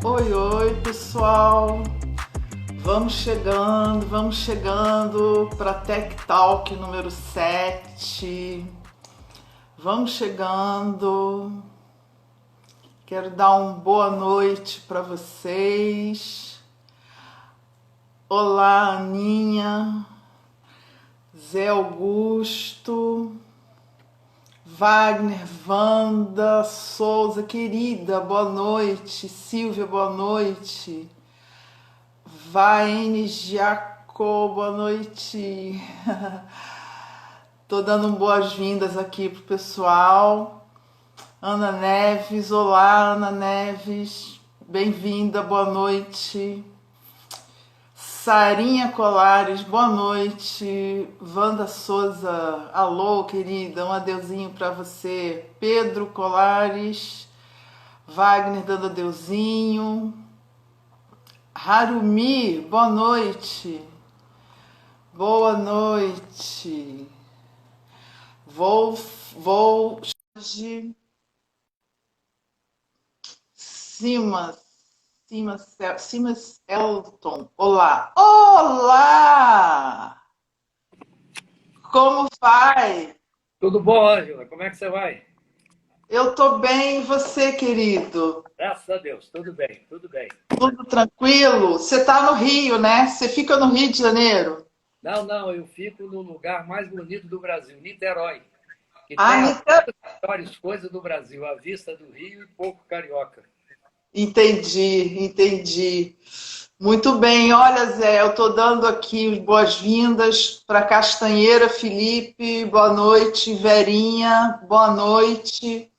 Oi, oi, pessoal. Vamos chegando para Tech Talk número 7. Vamos chegando. Quero dar uma boa noite para vocês. Olá, Aninha, Zé Augusto, Wagner, Wanda, Souza, querida, boa noite. Silvia, boa noite. Vaine Giaco, boa noite. Tô dando boas-vindas aqui pro pessoal. Ana Neves, olá, Ana Neves. Bem-vinda, boa noite. Sarinha Colares, boa noite. Wanda Souza, alô, querida, um adeuzinho para você. Pedro Colares, Wagner dando adeuzinho. Harumi, boa noite. Boa noite. Vou hoje. Simas Elton. Olá. Olá! Como vai? Tudo bom, Ângela? Como é que você vai? Eu tô bem, e você, querido? Graças a Deus, tudo bem, tudo bem. Tudo tranquilo? Você tá no Rio, né? Você fica no Rio de Janeiro? Não, não, eu fico no lugar mais bonito do Brasil, Niterói, que Ah, tem as Niterói. melhores coisas do Brasil, a vista do Rio e pouco carioca. Entendi. Muito bem, olha, Zé, eu estou dando aqui boas-vindas para Castanheira Felipe, boa noite, Verinha, boa noite.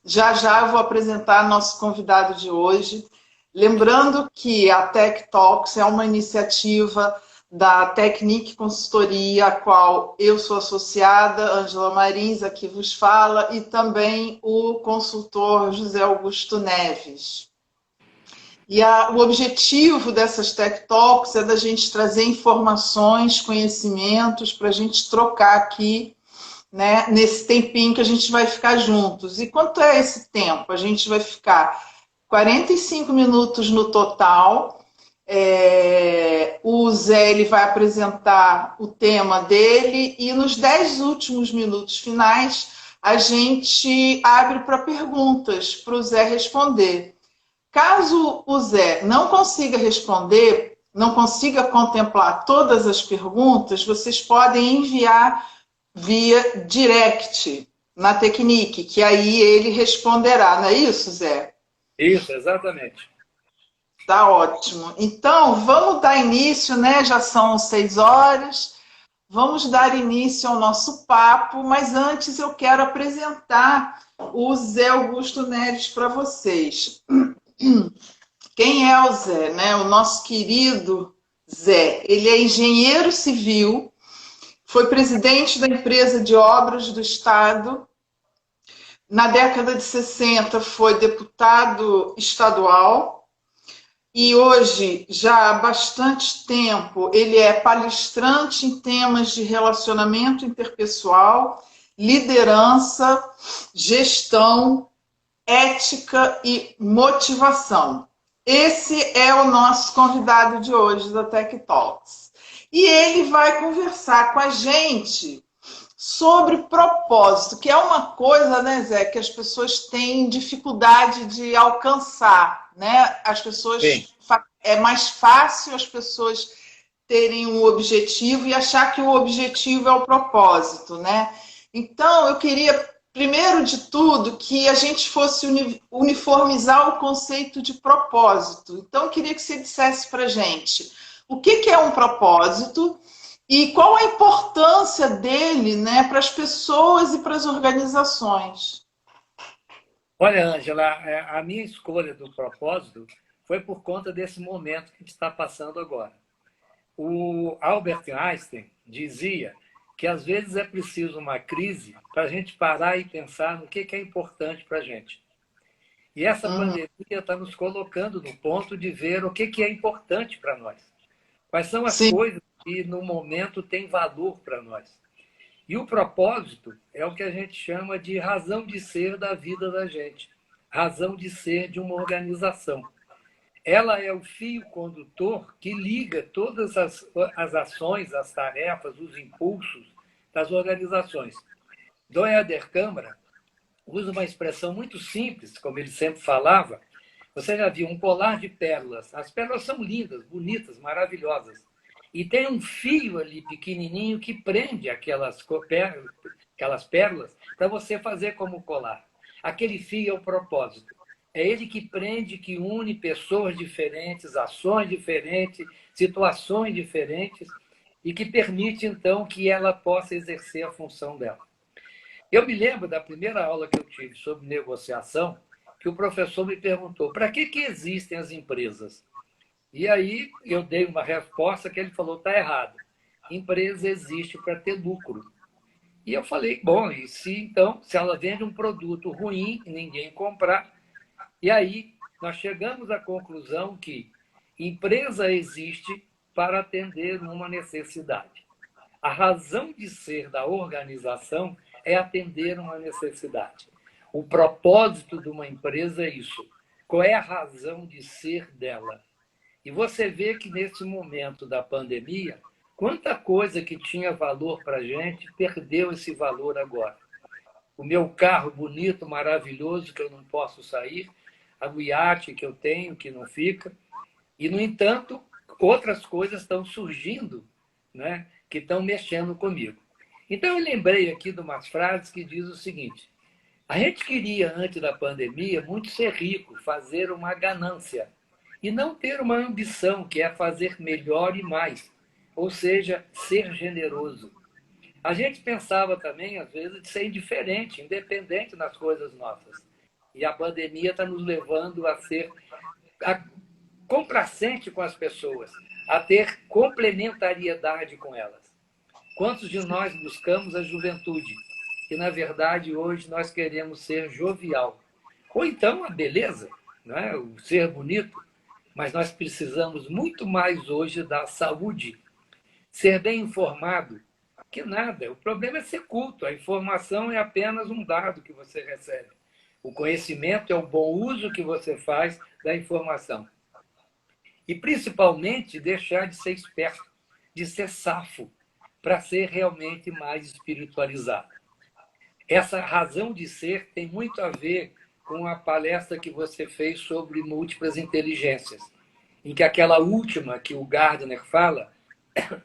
Já já eu vou apresentar nosso convidado de hoje. Lembrando que a Tech Talks é uma iniciativa da Technic Consultoria, a qual eu sou associada, Ângela Marins, aqui vos fala, e também o consultor José Augusto Neves. O objetivo dessas Tech Talks é da gente trazer informações, conhecimentos, para a gente trocar aqui, né, nesse tempinho que a gente vai ficar juntos. E quanto é esse tempo? A gente vai ficar 45 minutos no total. O Zé ele vai apresentar o tema dele e nos 10 últimos minutos finais a gente abre para perguntas para o Zé responder. Caso o Zé não consiga responder, não consiga contemplar todas as perguntas, vocês podem enviar via direct na Technique, que aí ele responderá, não é isso, Zé? Isso, exatamente. Tá ótimo. Então, vamos dar início, né? Já são 6 horas. Vamos dar início ao nosso papo, mas antes eu quero apresentar o Zé Augusto Neves para vocês. Quem é o Zé, né? O nosso querido Zé. Ele é engenheiro civil, foi presidente da empresa de obras do Estado. Na década de 60 foi deputado estadual e hoje, já há bastante tempo, ele é palestrante em temas de relacionamento interpessoal, liderança, gestão, ética e motivação. Esse é o nosso convidado de hoje da Tech Talks. E ele vai conversar com a gente sobre propósito, que é uma coisa, né, Zé, que as pessoas têm dificuldade de alcançar, né? As Sim. pessoas é mais fácil as pessoas terem um objetivo e achar que o objetivo é o propósito, né? Então, eu queria, primeiro de tudo, que a gente fosse uniformizar o conceito de propósito. Então, eu queria que você dissesse para a gente o que é um propósito e qual a importância dele, né, para as pessoas e para as organizações. Olha, Ângela, a minha escolha do propósito foi por conta desse momento que a gente está passando agora. O Albert Einstein dizia que às vezes é preciso uma crise para a gente parar e pensar no que é importante para a gente. E essa Uhum. pandemia está nos colocando no ponto de ver o que é importante para nós. Quais são as Sim, coisas que, no momento, têm valor para nós. E o propósito é o que a gente chama de razão de ser da vida da gente, razão de ser de uma organização. Ela é o fio condutor que liga todas as ações, as tarefas, os impulsos das organizações. Dom Helder Câmara usa uma expressão muito simples, como ele sempre falava. Você já viu um colar de pérolas. As pérolas são lindas, bonitas, maravilhosas. E tem um fio ali pequenininho que prende aquelas pérolas para você fazer como colar. Aquele fio é o propósito. É ele que prende, que une pessoas diferentes, ações diferentes, situações diferentes e que permite, então, que ela possa exercer a função dela. Eu me lembro da primeira aula que eu tive sobre negociação, que o professor me perguntou: para que existem as empresas? E aí eu dei uma resposta que ele falou: está errado. Empresa existe para ter lucro. E eu falei: bom, e se então, se ela vende um produto ruim e ninguém comprar? E aí nós chegamos à conclusão que empresa existe para atender uma necessidade. A razão de ser da organização é atender uma necessidade. O propósito de uma empresa é isso. Qual é a razão de ser dela? E você vê que nesse momento da pandemia, quanta coisa que tinha valor para a gente perdeu esse valor agora. O meu carro bonito, maravilhoso, que eu não posso sair, o iate que eu tenho, que não fica. E, no entanto, outras coisas estão surgindo, né, que estão mexendo comigo. Então, eu lembrei aqui de umas frases que diz o seguinte: a gente queria, antes da pandemia, muito ser rico, fazer uma ganância, e não ter uma ambição, que é fazer melhor e mais, ou seja, ser generoso. A gente pensava também, às vezes, de ser indiferente, independente nas coisas nossas. E a pandemia está nos levando a ser complacente com as pessoas, a ter complementariedade com elas. Quantos de nós buscamos a juventude? E, na verdade, hoje nós queremos ser jovial. Ou então a beleza, não é? O ser bonito, mas nós precisamos muito mais hoje da saúde. Ser bem informado, que nada. O problema é ser culto. A informação é apenas um dado que você recebe. O conhecimento é o bom uso que você faz da informação. E, principalmente, deixar de ser esperto, de ser safo, para ser realmente mais espiritualizado. Essa razão de ser tem muito a ver com a palestra que você fez sobre múltiplas inteligências, em que aquela última que o Gardner fala,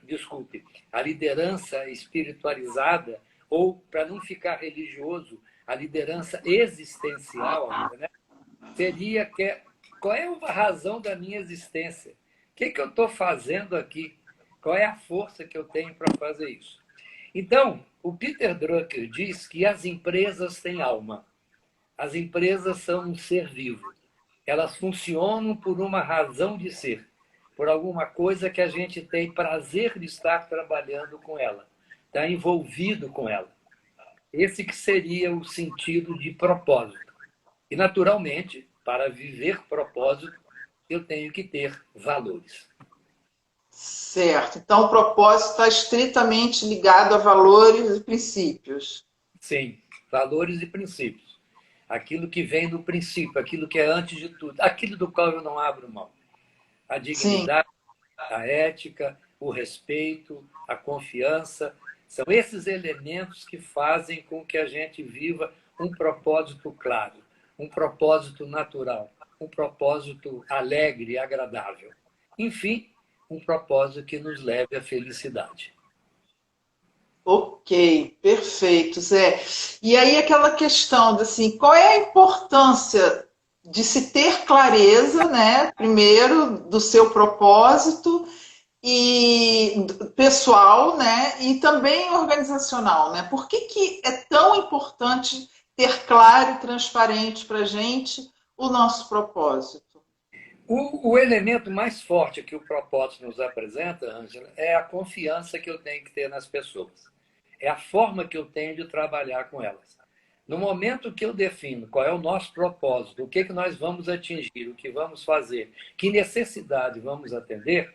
desculpe, a liderança espiritualizada, ou, para não ficar religioso, a liderança existencial, né? Seria que qual é a razão da minha existência? O que eu estou fazendo aqui? Qual é a força que eu tenho para fazer isso? Então, o Peter Drucker diz que as empresas têm alma. As empresas são um ser vivo. Elas funcionam por uma razão de ser, por alguma coisa que a gente tem prazer de estar trabalhando com ela, está envolvido com ela. Esse que seria o sentido de propósito. E, naturalmente, para viver propósito, eu tenho que ter valores. Certo. Então, o propósito está estritamente ligado a valores e princípios. Sim, valores e princípios. Aquilo que vem do princípio, aquilo que é antes de tudo, aquilo do qual eu não abro mão. A Sim. dignidade, a ética, o respeito, a confiança, são esses elementos que fazem com que a gente viva um propósito claro, um propósito natural, um propósito alegre e agradável. Enfim, um propósito que nos leve à felicidade. Ok, perfeito, Zé. E aí aquela questão de assim, qual é a importância de se ter clareza, né? Primeiro, do seu propósito e pessoal, né? E também organizacional, né? Por que é tão importante ter claro e transparente para a gente o nosso propósito? O elemento mais forte que o propósito nos apresenta, Ângela, é a confiança que eu tenho que ter nas pessoas. É a forma que eu tenho de trabalhar com elas. No momento que eu defino qual é o nosso propósito, o que nós vamos atingir, o que vamos fazer, que necessidade vamos atender,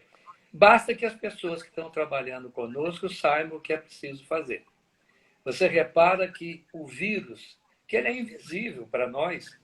basta que as pessoas que estão trabalhando conosco saibam o que é preciso fazer. Você repara que o vírus, que ele é invisível para nós,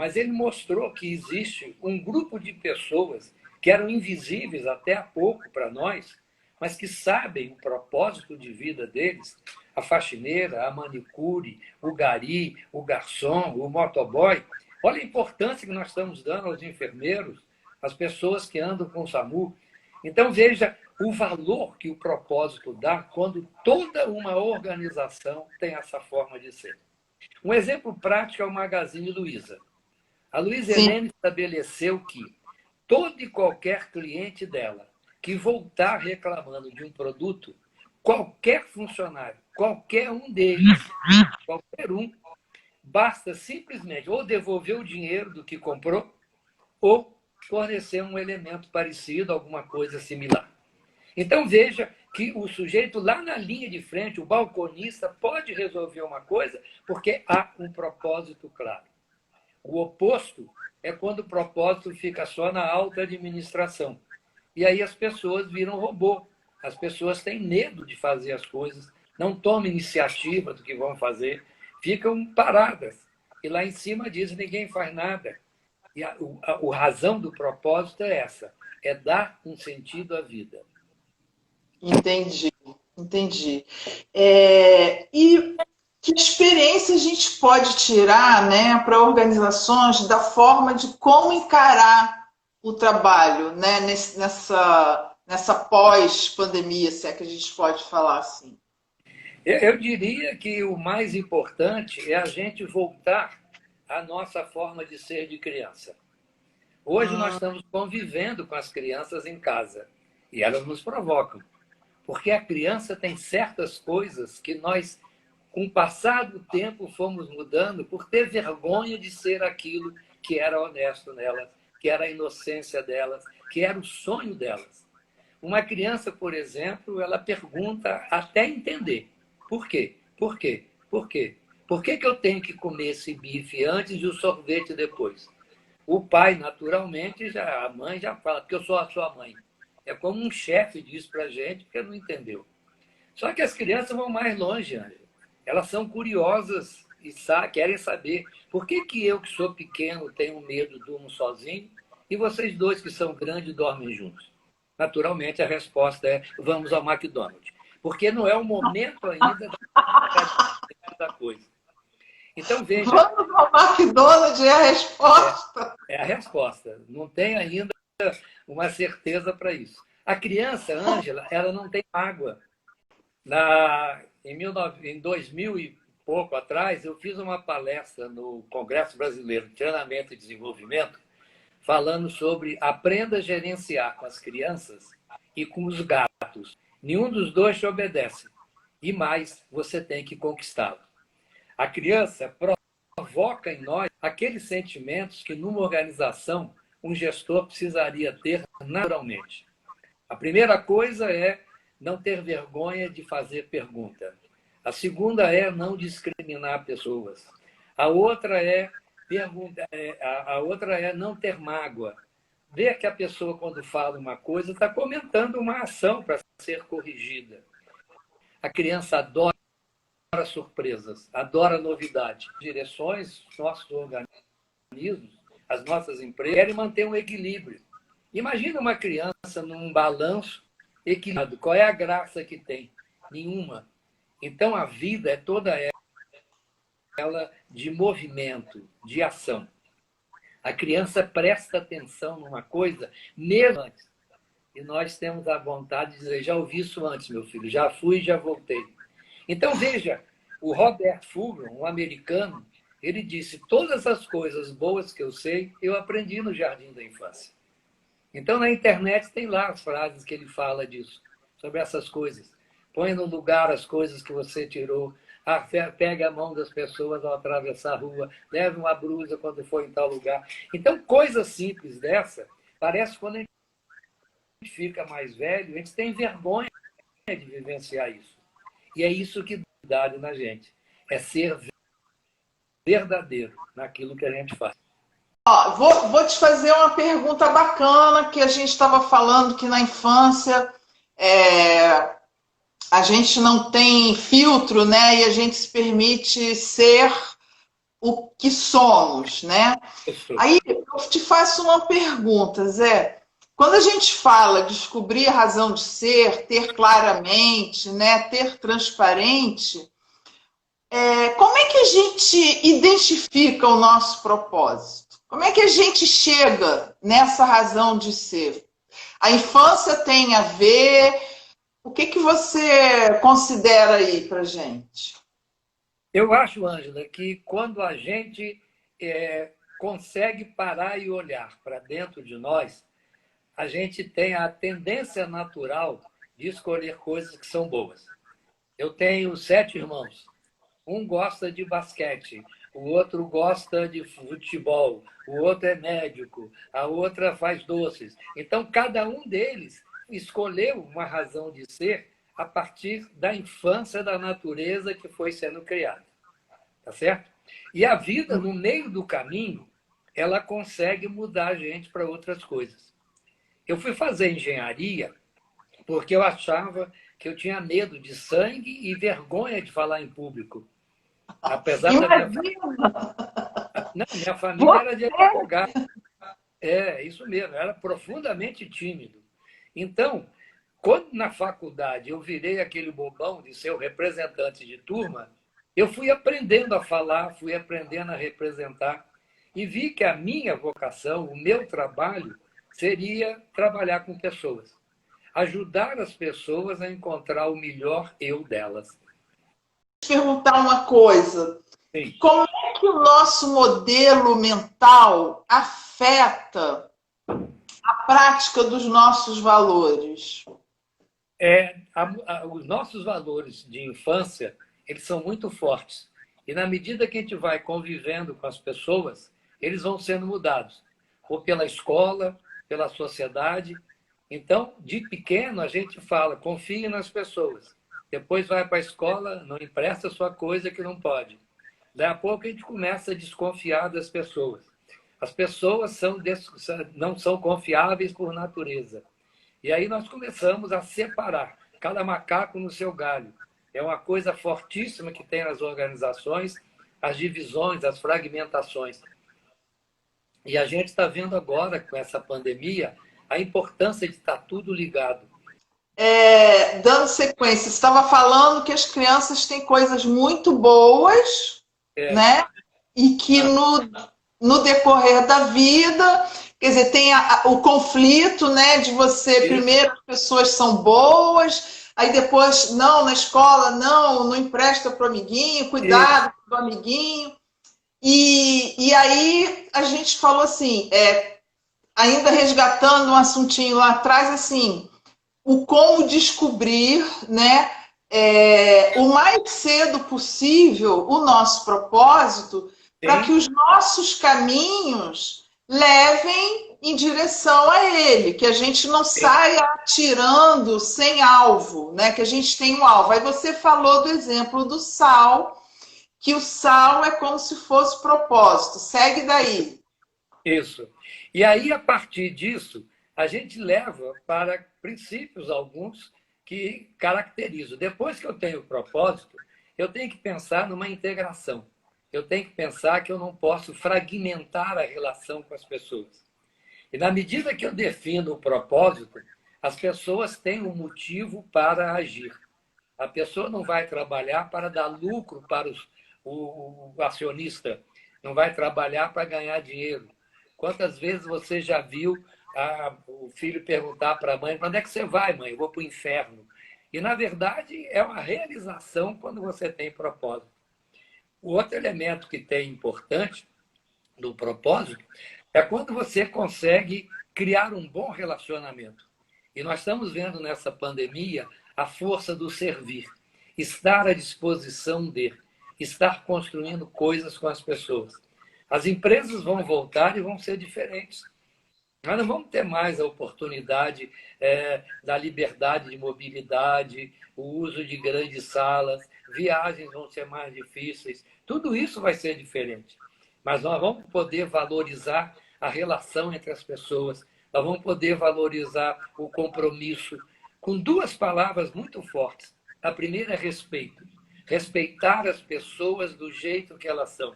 mas ele mostrou que existe um grupo de pessoas que eram invisíveis até há pouco para nós, mas que sabem o propósito de vida deles, a faxineira, a manicure, o gari, o garçom, o motoboy. Olha a importância que nós estamos dando aos enfermeiros, às pessoas que andam com o SAMU. Então, veja o valor que o propósito dá quando toda uma organização tem essa forma de ser. Um exemplo prático é o Magazine Luiza. A Luiza Helene estabeleceu que todo e qualquer cliente dela que voltar reclamando de um produto, qualquer funcionário, qualquer um deles, qualquer um, basta simplesmente ou devolver o dinheiro do que comprou ou fornecer um elemento parecido, alguma coisa similar. Então, veja que o sujeito lá na linha de frente, o balconista, pode resolver uma coisa porque há um propósito claro. O oposto é quando o propósito fica só na alta administração. E aí as pessoas viram robô. As pessoas têm medo de fazer as coisas, não tomam iniciativa do que vão fazer, ficam paradas. E lá em cima diz ninguém faz nada. E a razão do propósito é essa, é dar um sentido à vida. Entendi, entendi. E que experiência a gente pode tirar, né, para organizações da forma de como encarar o trabalho, né, nessa pós-pandemia, se é que a gente pode falar assim? Eu diria que o mais importante é a gente voltar à nossa forma de ser de criança. Hoje nós estamos convivendo com as crianças em casa e elas nos provocam. Porque a criança tem certas coisas que nós, com o passar do tempo, fomos mudando por ter vergonha de ser aquilo que era honesto nelas, que era a inocência delas, que era o sonho delas. Uma criança, por exemplo, ela pergunta até entender. Por quê? Por quê? Por quê? Por que eu tenho que comer esse bife antes e o sorvete depois? O pai, naturalmente, a mãe já fala, porque eu sou a sua mãe. É como um chefe diz para a gente, porque não entendeu. Só que as crianças vão mais longe, Ângela. Elas são curiosas e querem saber por que eu, que sou pequeno, tenho medo, durmo sozinho, e vocês dois, que são grandes, dormem juntos. Naturalmente, a resposta é, vamos ao McDonald's. Porque não é o momento ainda da coisa. Então, veja... Vamos ao McDonald's é a resposta. É a resposta. Não tem ainda uma certeza para isso. A criança, Ângela, ela não tem água. Em 2000 e pouco atrás, eu fiz uma palestra no Congresso Brasileiro de Treinamento e Desenvolvimento, falando sobre aprenda a gerenciar com as crianças e com os gatos. Nenhum dos dois te obedece. E mais, você tem que conquistá-lo. A criança provoca em nós aqueles sentimentos que, numa organização, um gestor precisaria ter naturalmente. A primeira coisa é não ter vergonha de fazer pergunta. A segunda é não discriminar pessoas. A outra é não ter mágoa. Ver que a pessoa, quando fala uma coisa, está comentando uma ação para ser corrigida. A criança adora surpresas, adora novidade. Direções, nossos organismos, as nossas empresas querem manter um equilíbrio. Imagina uma criança num balanço equilibrado. Qual é a graça que tem? Nenhuma. Então, a vida é toda ela de movimento, de ação. A criança presta atenção numa coisa, mesmo antes. E nós temos a vontade de dizer, já ouvi isso antes, meu filho, já fui e já voltei. Então, veja, o Robert Fulghum, um americano, ele disse, todas as coisas boas que eu sei, eu aprendi no jardim da infância. Então, na internet tem lá as frases que ele fala disso, sobre essas coisas. Põe no lugar as coisas que você tirou, pega a mão das pessoas ao atravessar a rua, leve uma blusa quando for em tal lugar. Então, coisas simples dessa, parece que quando a gente fica mais velho, a gente tem vergonha de vivenciar isso. E é isso que dá na gente, é ser verdadeiro naquilo que a gente faz. Ó, vou te fazer uma pergunta bacana, que a gente estava falando que na infância a gente não tem filtro, né? E a gente se permite ser o que somos, né? Isso. Aí eu te faço uma pergunta, Zé. Quando a gente fala descobrir a razão de ser, ter claramente, né, ter transparente, como é que a gente identifica o nosso propósito? Como é que a gente chega nessa razão de ser? A infância tem a ver? O que você considera aí para gente? Eu acho, Ângela, que quando a gente consegue parar e olhar para dentro de nós, a gente tem a tendência natural de escolher coisas que são boas. Eu tenho 7 irmãos. Um gosta de basquete, o outro gosta de futebol, o outro é médico, a outra faz doces. Então, cada um deles escolheu uma razão de ser a partir da infância da natureza que foi sendo criada. Tá certo? E a vida, no meio do caminho, ela consegue mudar a gente para outras coisas. Eu fui fazer engenharia porque eu achava que eu tinha medo de sangue e vergonha de falar em público. Apesar da minha família. Imagina! Não, minha família era de advogado. É, isso mesmo, eu era profundamente tímido. Então, quando na faculdade eu virei aquele bobão de ser o representante de turma, eu fui aprendendo a falar, fui aprendendo a representar e vi que a minha vocação, o meu trabalho, seria trabalhar com pessoas, ajudar as pessoas a encontrar o melhor eu delas. Perguntar uma coisa. Sim. Como é que o nosso modelo mental afeta a prática dos nossos valores? Os nossos valores de infância, eles são muito fortes. E na medida que a gente vai convivendo com as pessoas, eles vão sendo mudados. Ou pela escola, pela sociedade. Então, de pequeno, a gente fala, confie nas pessoas. Depois vai para a escola, não empresta sua coisa que não pode. Daí a pouco a gente começa a desconfiar das pessoas. As pessoas não são confiáveis por natureza. E aí nós começamos a separar cada macaco no seu galho. É uma coisa fortíssima que tem nas organizações, as divisões, as fragmentações. E a gente está vendo agora, com essa pandemia, a importância de estar tudo ligado. Dando sequência, você estava falando que as crianças têm coisas muito boas, né? E que no decorrer da vida, quer dizer, tem o conflito, né? De você, primeiro as pessoas são boas, aí depois, não, na escola, não empresta para o amiguinho, cuidado do amiguinho. E aí a gente falou assim, ainda resgatando um assuntinho lá atrás, assim, o como descobrir, né, o mais cedo possível o nosso propósito para que os nossos caminhos levem em direção a ele, que a gente não saia atirando sem alvo, né, que a gente tem um alvo. Aí você falou do exemplo do sal, que o sal é como se fosse propósito. Segue daí. Isso. E aí, a partir disso, a gente leva para princípios alguns que caracterizam. Depois que eu tenho o propósito, eu tenho que pensar numa integração. Eu tenho que pensar que eu não posso fragmentar a relação com as pessoas. E na medida que eu defino o propósito, as pessoas têm um motivo para agir. A pessoa não vai trabalhar para dar lucro para o acionista, não vai trabalhar para ganhar dinheiro. Quantas vezes você já viu o filho perguntar para a mãe, quando é que você vai, mãe? Eu vou para o inferno. E, na verdade, é uma realização quando você tem propósito. O outro elemento que tem importante do propósito é quando você consegue criar um bom relacionamento. E nós estamos vendo nessa pandemia a força do servir, estar à disposição de, estar construindo coisas com as pessoas. As empresas vão voltar e vão ser diferentes. Nós não vamos ter mais a oportunidade da liberdade de mobilidade, o uso de grandes salas, viagens vão ser mais difíceis. Tudo isso vai ser diferente. Mas nós vamos poder valorizar a relação entre as pessoas, nós vamos poder valorizar o compromisso com 2 palavras muito fortes. A primeira é respeito. Respeitar as pessoas do jeito que elas são.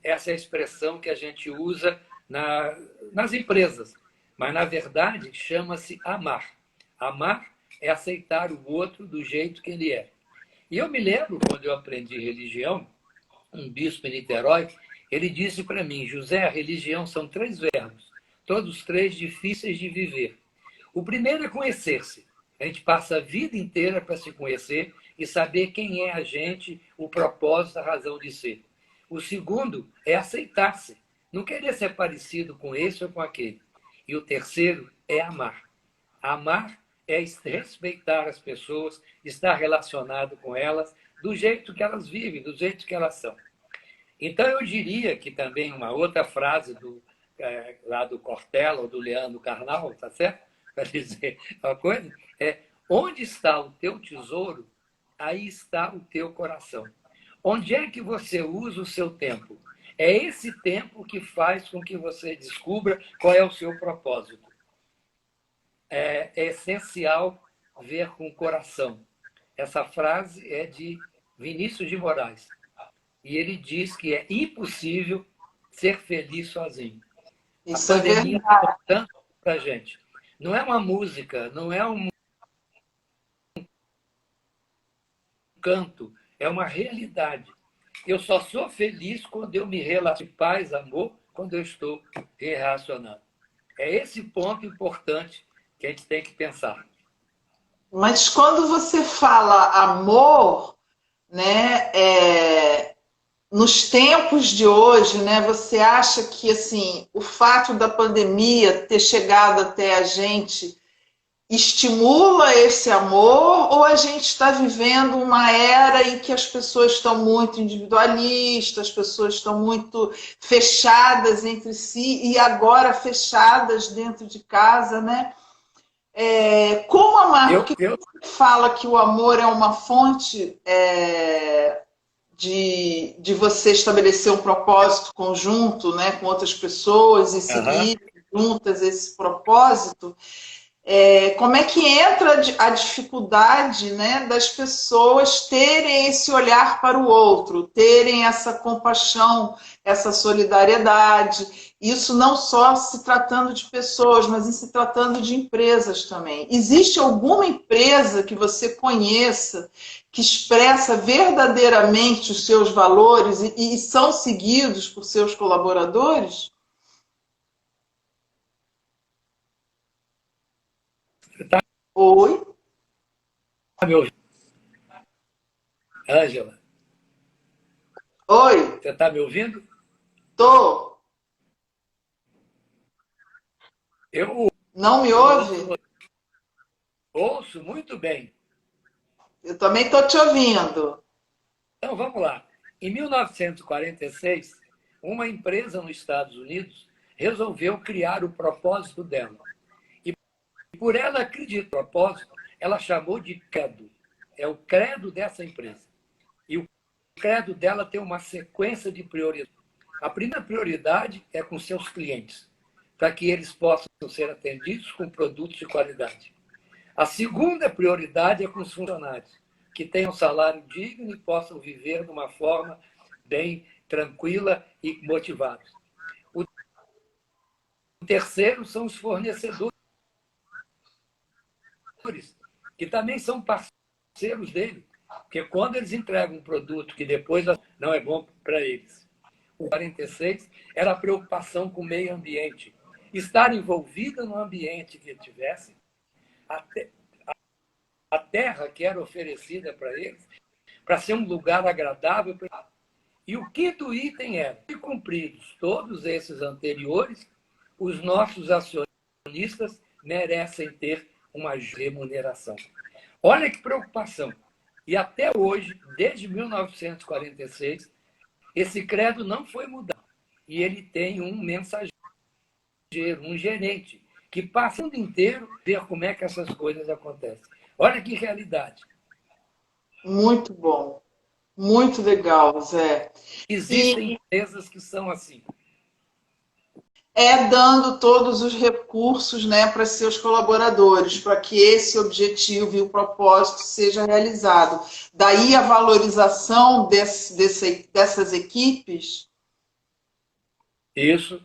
essa é a expressão que a gente usa nas empresas. Mas, na verdade, chama-se amar. Amar é aceitar o outro do jeito que ele é. E eu me lembro, quando eu aprendi religião, um bispo em Niterói, ele disse para mim: José, a religião são 3 verbos, todos 3 difíceis de viver. O primeiro é conhecer-se. A gente passa a vida inteira para se conhecer e saber quem é a gente, o propósito, a razão de ser. O segundo é aceitar-se, não querer ser parecido com esse ou com aquele. E o terceiro é amar. Amar é respeitar as pessoas, estar relacionado com elas do jeito que elas vivem, do jeito que elas são. Então, eu diria que também uma outra frase lá do Cortella ou do Leandro Carnal, tá certo? Para dizer uma coisa, é: onde está o teu tesouro, aí está o teu coração. Onde é que você usa o seu tempo? É esse tempo que faz com que você descubra qual é o seu propósito. É essencial ver com o coração. Essa frase é de Vinícius de Moraes. E ele diz que é impossível ser feliz sozinho. Isso a pandemia é verdade. tanto para a gente. Não é uma música, não é um canto, é uma realidade. Eu só sou feliz quando eu me relaciono com paz, amor, quando eu estou relacionando. É esse ponto importante que a gente tem que pensar. Mas quando você fala amor, né, nos tempos de hoje, né, você acha que assim, o fato da pandemia ter chegado até a gente estimula esse amor, ou a gente está vivendo uma era em que as pessoas estão muito individualistas, as pessoas estão muito fechadas entre si e agora fechadas dentro de casa, né? Como amar? Porque você fala que o amor é uma fonte de você estabelecer um propósito conjunto, né, com outras pessoas e seguir juntas esse propósito. Como é que entra a dificuldade, né, das pessoas terem esse olhar para o outro, terem essa compaixão, essa solidariedade, isso não só se tratando de pessoas, mas em se tratando de empresas também. Existe alguma empresa que você conheça que expressa verdadeiramente os seus valores e são seguidos por seus colaboradores? Oi? Ângela. Oi? Você está me ouvindo? Tô. Não me ouve? Ouço muito bem. Eu também estou te ouvindo. Então, vamos lá. Em 1946, uma empresa nos Estados Unidos resolveu criar o propósito dela. E por ela acreditar no propósito, ela chamou de credo. É o credo dessa empresa. E o credo dela tem uma sequência de prioridades. A primeira prioridade é com seus clientes, para que eles possam ser atendidos com produtos de qualidade. A segunda prioridade é com os funcionários, que tenham um salário digno e possam viver de uma forma bem tranquila e motivados. O terceiro são os fornecedores, que também são parceiros dele, porque quando eles entregam um produto que depois não é bom para eles. O 46 era a preocupação com o meio ambiente, estar envolvida no ambiente que tivesse, a terra que era oferecida para eles, para ser um lugar agradável. E o quinto item é, se cumpridos todos esses anteriores, os nossos acionistas merecem ter uma remuneração. Olha que preocupação. E até hoje, desde 1946, esse credo não foi mudado. E ele tem um mensageiro, um gerente, que passa o mundo inteiro ver como é que essas coisas acontecem. Olha que realidade. Muito bom. Muito legal, Zé. Existem empresas que são assim. Dando todos os recursos, né, para seus colaboradores, para que esse objetivo e o propósito seja realizado. Daí a valorização dessas equipes? Isso,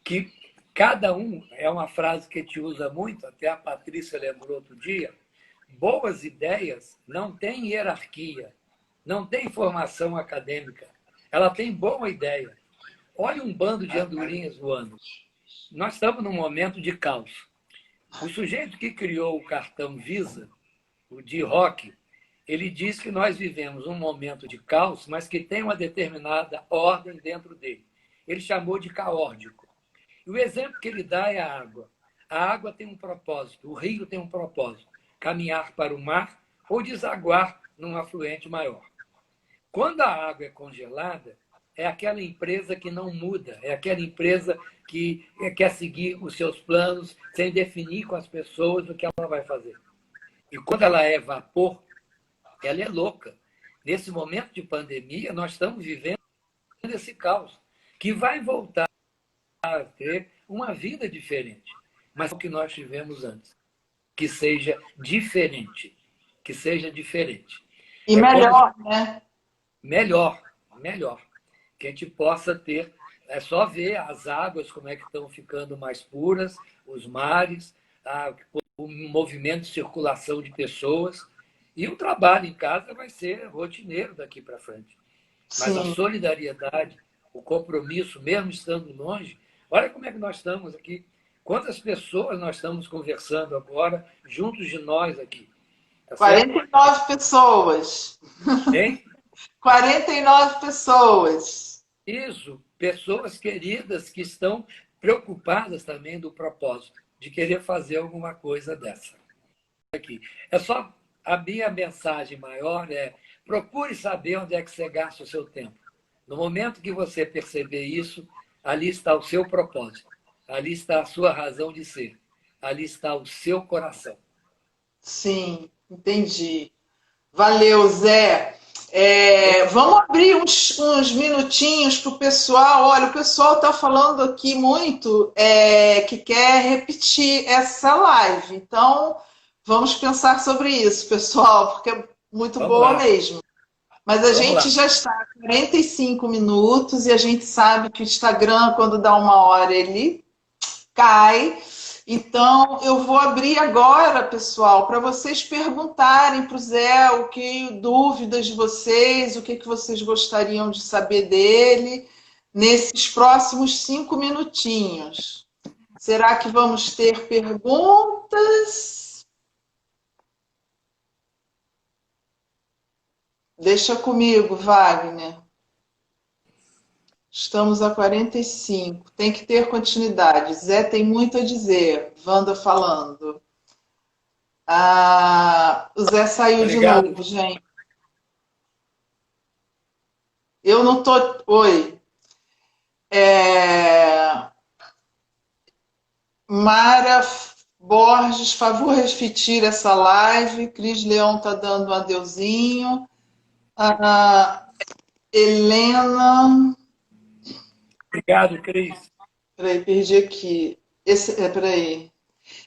que cada um, é uma frase que te usa muito, até a Patrícia lembrou outro dia, boas ideias não têm hierarquia, não tem formação acadêmica, ela tem boa ideia. Olha um bando de andorinhas voando. Nós estamos num momento de caos. O sujeito que criou o cartão Visa, o Di Rock, ele diz que nós vivemos um momento de caos, mas que tem uma determinada ordem dentro dele. Ele chamou de caórdico. E o exemplo que ele dá é a água. A água tem um propósito, o rio tem um propósito, caminhar para o mar ou desaguar num afluente maior. Quando a água é congelada, é aquela empresa que não muda, é aquela empresa que quer seguir os seus planos sem definir com as pessoas o que ela vai fazer. E quando ela é vapor, ela é louca. Nesse momento de pandemia, nós estamos vivendo esse caos, que vai voltar a ter uma vida diferente, mas o que nós tivemos antes, que seja diferente, que seja diferente. E melhor, né? Melhor, melhor. Que a gente possa ter, é só ver as águas, como é que estão ficando mais puras, os mares, o movimento de circulação de pessoas, e o trabalho em casa vai ser rotineiro daqui para frente. Mas Sim. a solidariedade, o compromisso, mesmo estando longe, olha como é que nós estamos aqui. Quantas pessoas nós estamos conversando agora, juntos de nós aqui. Tá 49 pessoas. Hein? 49 pessoas. Isso, pessoas queridas que estão preocupadas também do propósito, de querer fazer alguma coisa dessa. Aqui. É só a minha mensagem maior é: procure saber onde é que você gasta o seu tempo. No momento que você perceber isso, ali está o seu propósito, ali está a sua razão de ser, ali está o seu coração. Sim, entendi. Valeu, Zé. Vamos abrir uns minutinhos para o pessoal. Olha, o pessoal está falando aqui muito que quer repetir essa live. Então, vamos pensar sobre isso, pessoal, porque é muito boa mesmo. Mas a gente já está há 45 minutos e a gente sabe que o Instagram, quando dá 1 hora, ele cai. Então, eu vou abrir agora, pessoal, para vocês perguntarem para o Zé dúvidas de vocês, o que vocês gostariam de saber dele nesses próximos 5 minutinhos. Será que vamos ter perguntas? Deixa comigo, Wagner. Estamos a 45. Tem que ter continuidade. Zé tem muito a dizer. Wanda falando. O Zé saiu Obrigado. De novo, gente. Eu não tô... Oi. Mara Borges, favor repetir essa live. Cris Leão tá dando um adeuzinho. Helena... Obrigado, Cris. Peraí, perdi aqui. Peraí.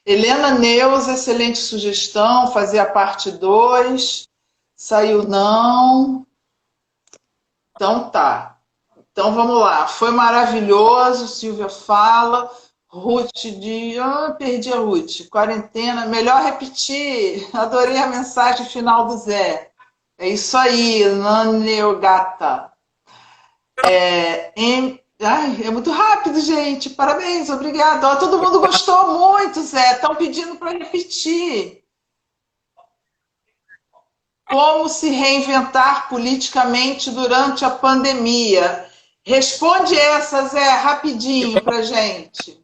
Helena Neuza, excelente sugestão, fazer a parte 2. Saiu não. Então tá. Então vamos lá. Foi maravilhoso, Silvia fala. Ruth de... perdi a Ruth. Quarentena, melhor repetir. Adorei a mensagem final do Zé. É isso aí, Naneogata. É muito rápido, gente. Parabéns, obrigada. Todo mundo gostou muito, Zé. Estão pedindo para repetir. Como se reinventar politicamente durante a pandemia? Responde essa, Zé, rapidinho para gente.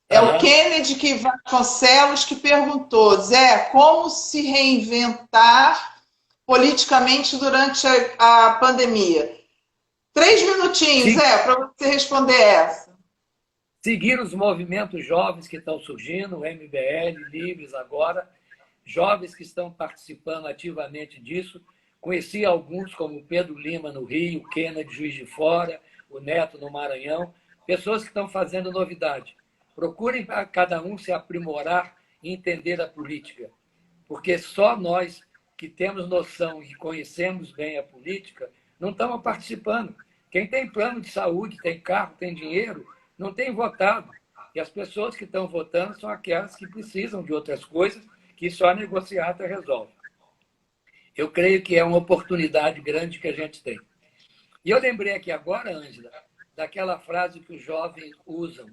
É o Kennedy Vasconcelos que perguntou, Zé, como se reinventar politicamente durante a pandemia? 3 minutinhos, Zé, para você responder essa. Seguir os movimentos jovens que estão surgindo, o MBL, Livres agora, jovens que estão participando ativamente disso. Conheci alguns, como o Pedro Lima no Rio, o Kennedy Juiz de Fora, o Neto no Maranhão, pessoas que estão fazendo novidade. Procurem para cada um se aprimorar e entender a política, porque só nós que temos noção e conhecemos bem a política, não estão participando. Quem tem plano de saúde, tem carro, tem dinheiro, não tem votado. E as pessoas que estão votando são aquelas que precisam de outras coisas que só a negociata resolve. Eu creio que é uma oportunidade grande que a gente tem. E eu lembrei aqui agora, Ângela, daquela frase que os jovens usam.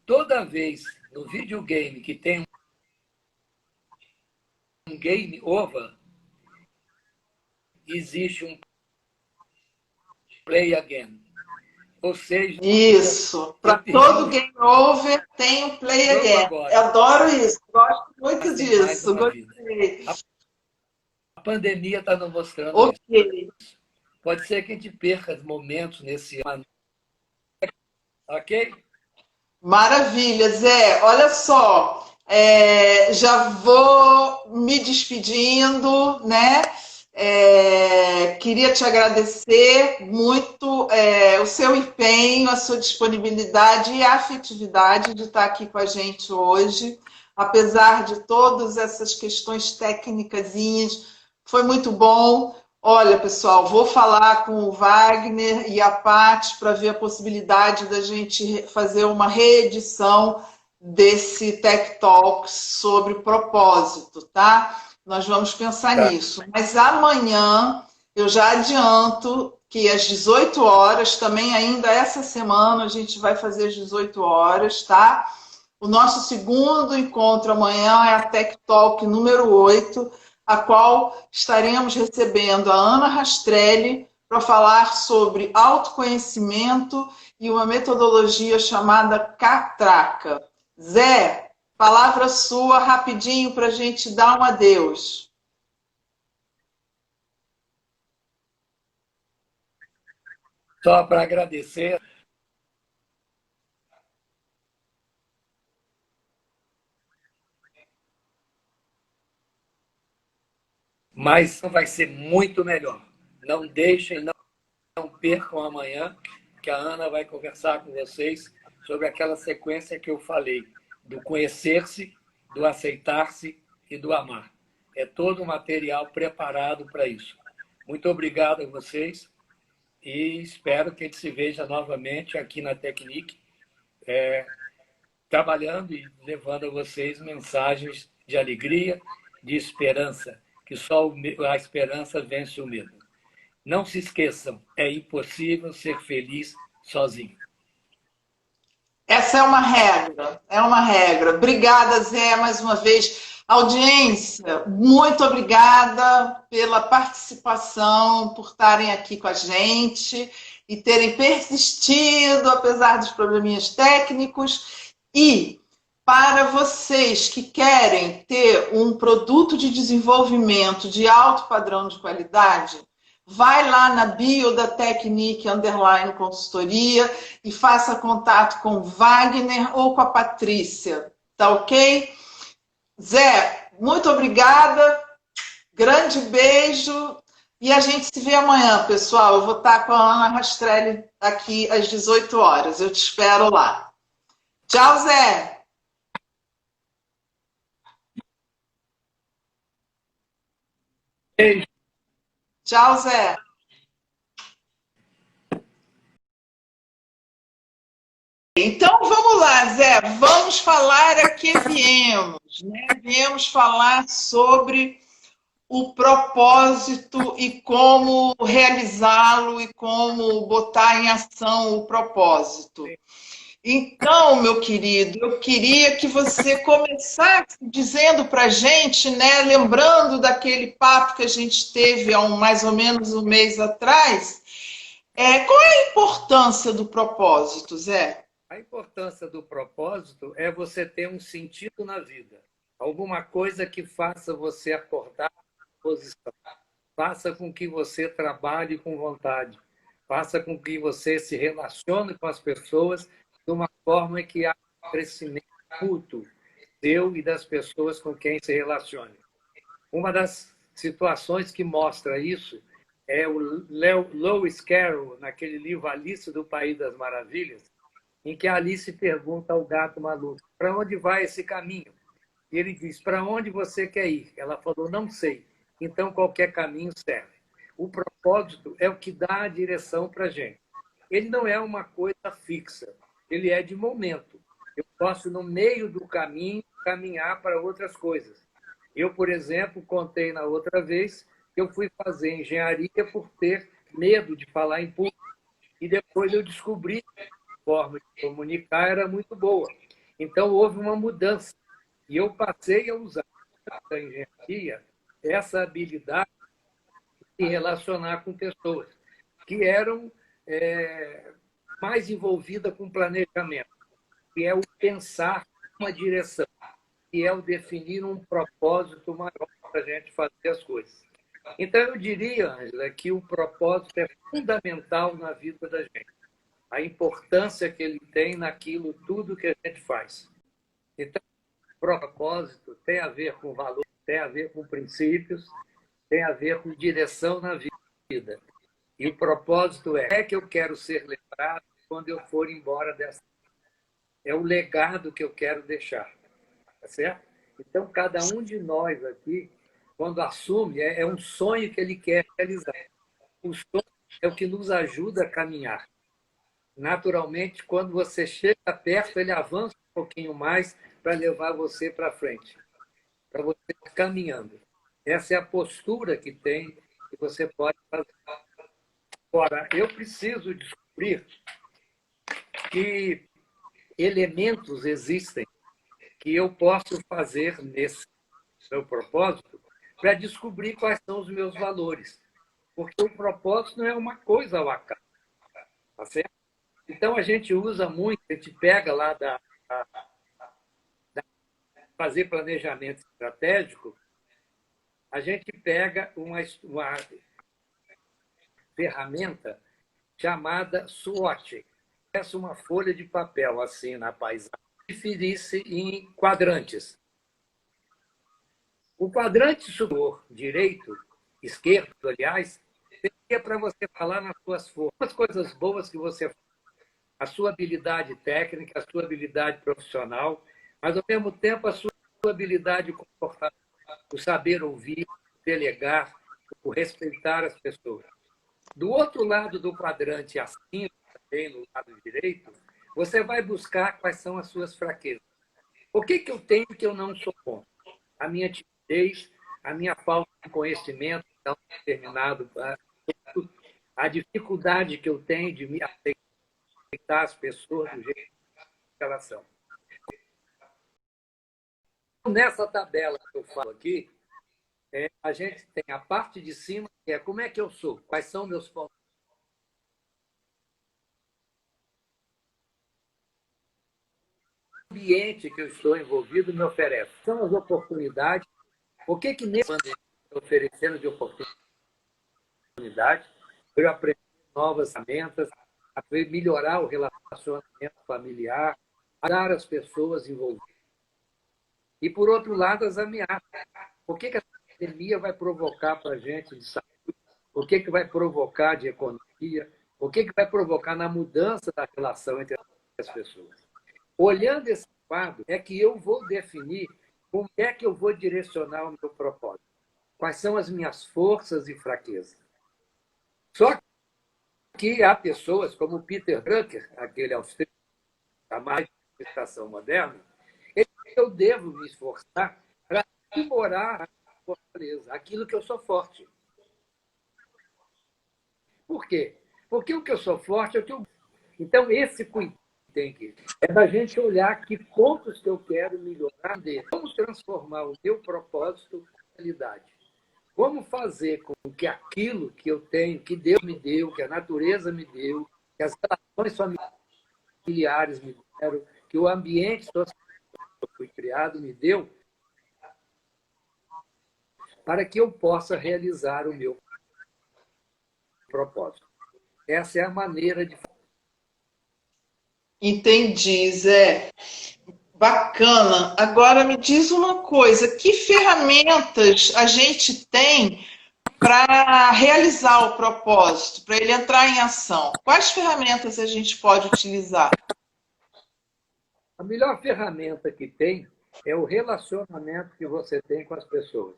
Toda vez no videogame que tem um game over, existe um play again. Ou seja, isso. Para todo game over tem um play again. Eu adoro isso. Gosto muito disso. Gostei. A pandemia está nos mostrando isso. Pode ser que a gente perca momentos nesse ano. Ok? Maravilha, Zé. Olha só, já vou me despedindo, né? Queria te agradecer muito o seu empenho, a sua disponibilidade e a afetividade de estar aqui com a gente hoje. Apesar de todas essas questões técnicas, foi muito bom. Olha, pessoal, vou falar com o Wagner e a Paty para ver a possibilidade da gente fazer uma reedição desse Tech Talks sobre propósito, tá? Nós vamos pensar nisso. Mas amanhã, eu já adianto que às 18 horas, também ainda essa semana, a gente vai fazer às 18 horas, tá? O nosso segundo encontro amanhã é a Tech Talk número 8, a qual estaremos recebendo a Ana Rastrelli para falar sobre autoconhecimento e uma metodologia chamada Catraca. Zé, palavra sua, rapidinho, para a gente dar um adeus. Só para agradecer. Mas vai ser muito melhor. Não deixem, não percam amanhã, que a Ana vai conversar com vocês sobre aquela sequência que eu falei, do conhecer-se, do aceitar-se e do amar. É todo o material preparado para isso. Muito obrigado a vocês e espero que a gente se veja novamente aqui na Tecnic, trabalhando e levando a vocês mensagens de alegria, de esperança, que só a esperança vence o medo. Não se esqueçam, é impossível ser feliz sozinho. Essa é uma regra, é uma regra. Obrigada, Zé, mais uma vez. Audiência, muito obrigada pela participação, por estarem aqui com a gente e terem persistido, apesar dos probleminhas técnicos. E para vocês que querem ter um produto de desenvolvimento de alto padrão de qualidade, vai lá na bio da Tecnic _ consultoria e faça contato com o Wagner ou com a Patrícia, tá ok? Zé, muito obrigada, grande beijo e a gente se vê amanhã, pessoal. Eu vou estar com a Ana Rastrelli aqui às 18 horas. Eu te espero lá. Tchau, Zé! Beijo. Tchau, Zé! Então, vamos lá, Zé. Vamos falar a que viemos, né? Viemos falar sobre o propósito e como realizá-lo e como botar em ação o propósito. Então, meu querido, eu queria que você começasse dizendo para a gente, né, lembrando daquele papo que a gente teve há mais ou menos um mês atrás, qual é a importância do propósito, Zé? A importância do propósito é você ter um sentido na vida. Alguma coisa que faça você acordar com posição. Faça com que você trabalhe com vontade. Faça com que você se relacione com as pessoas de uma forma que há crescimento mútuo seu e das pessoas com quem se relacione. Uma das situações que mostra isso é o Lewis Carroll, naquele livro Alice do País das Maravilhas, em que a Alice pergunta ao gato maluco: para onde vai esse caminho? E ele diz: para onde você quer ir? Ela falou: não sei. Então qualquer caminho serve. O propósito é o que dá a direção para a gente. Ele não é uma coisa fixa, ele é de momento. Eu posso, no meio do caminho, caminhar para outras coisas. Eu, por exemplo, contei na outra vez que eu fui fazer engenharia por ter medo de falar em público. E depois eu descobri que a forma de comunicar era muito boa. Então, houve uma mudança. E eu passei a usar na engenharia essa habilidade de relacionar com pessoas que eram mais envolvidas com planejamento, que é o pensar uma direção, que é o definir um propósito maior para a gente fazer as coisas. Então, eu diria, Ângela, que o propósito é fundamental na vida da gente. A importância que ele tem naquilo tudo que a gente faz. Então, o propósito tem a ver com valor, tem a ver com princípios, tem a ver com direção na vida. E o propósito é que eu quero ser lembrado quando eu for embora dessa. É o legado que eu quero deixar. Tá certo? Então, cada um de nós aqui, quando assume, é um sonho que ele quer realizar. O sonho é o que nos ajuda a caminhar. Naturalmente, quando você chega perto, ele avança um pouquinho mais para levar você para frente, para você ir caminhando. Essa é a postura que tem, que você pode fazer. Agora, eu preciso descobrir que elementos existem que eu posso fazer nesse meu propósito para descobrir quais são os meus valores. Porque o propósito não é uma coisa ao acaso. Tá certo? Então, a gente usa muito, a gente pega lá da fazer planejamento estratégico, a gente pega uma ferramenta chamada SWOT. Essa é uma folha de papel assim na paisagem, dividir-se em quadrantes. O quadrante superior direito, esquerdo, aliás, seria para você falar nas suas forças, as coisas boas que você faz, a sua habilidade técnica, a sua habilidade profissional, mas, ao mesmo tempo, a sua habilidade comportamental, o saber ouvir, delegar, o respeitar as pessoas. Do outro lado do quadrante, assim, também no lado direito, você vai buscar quais são as suas fraquezas. O que eu tenho que eu não sou bom? A minha timidez, a minha falta de conhecimento de um determinado assunto, a dificuldade que eu tenho de me aceitar as pessoas do jeito que elas são. Nessa tabela que eu falo aqui, a gente tem a parte de cima, que é como é que eu sou, quais são meus pontos. O ambiente que eu estou envolvido me oferece. São as oportunidades. O que nesse está oferecendo de oportunidade? Eu aprender novas ferramentas, melhorar o relacionamento familiar, ajudar as pessoas envolvidas. E, por outro lado, as ameaças. O que essa pandemia vai provocar para a gente de saúde? O que vai provocar de economia? O que vai provocar na mudança da relação entre as pessoas? Olhando esse quadro, é que eu vou definir como é que eu vou direcionar o meu propósito. Quais são as minhas forças e fraquezas. Só que há pessoas como Peter Drucker, aquele austríaco da mais administração moderna, eu devo me esforçar para aprimorar a fortaleza, aquilo que eu sou forte. Por quê? Porque o que eu sou forte é o que eu... Então, esse cuidado tem que... é da gente olhar que pontos que eu quero melhorar, como transformar o meu propósito em realidade. Como fazer com que aquilo que eu tenho, que Deus me deu, que a natureza me deu, que as relações familiares me deram, que o ambiente social que eu fui criado me deu, para que eu possa realizar o meu propósito. Essa é a maneira de fazer. Entendi, Zé. Bacana. Agora me diz uma coisa: que ferramentas a gente tem para realizar o propósito, para ele entrar em ação? Quais ferramentas a gente pode utilizar? A melhor ferramenta que tem é o relacionamento que você tem com as pessoas.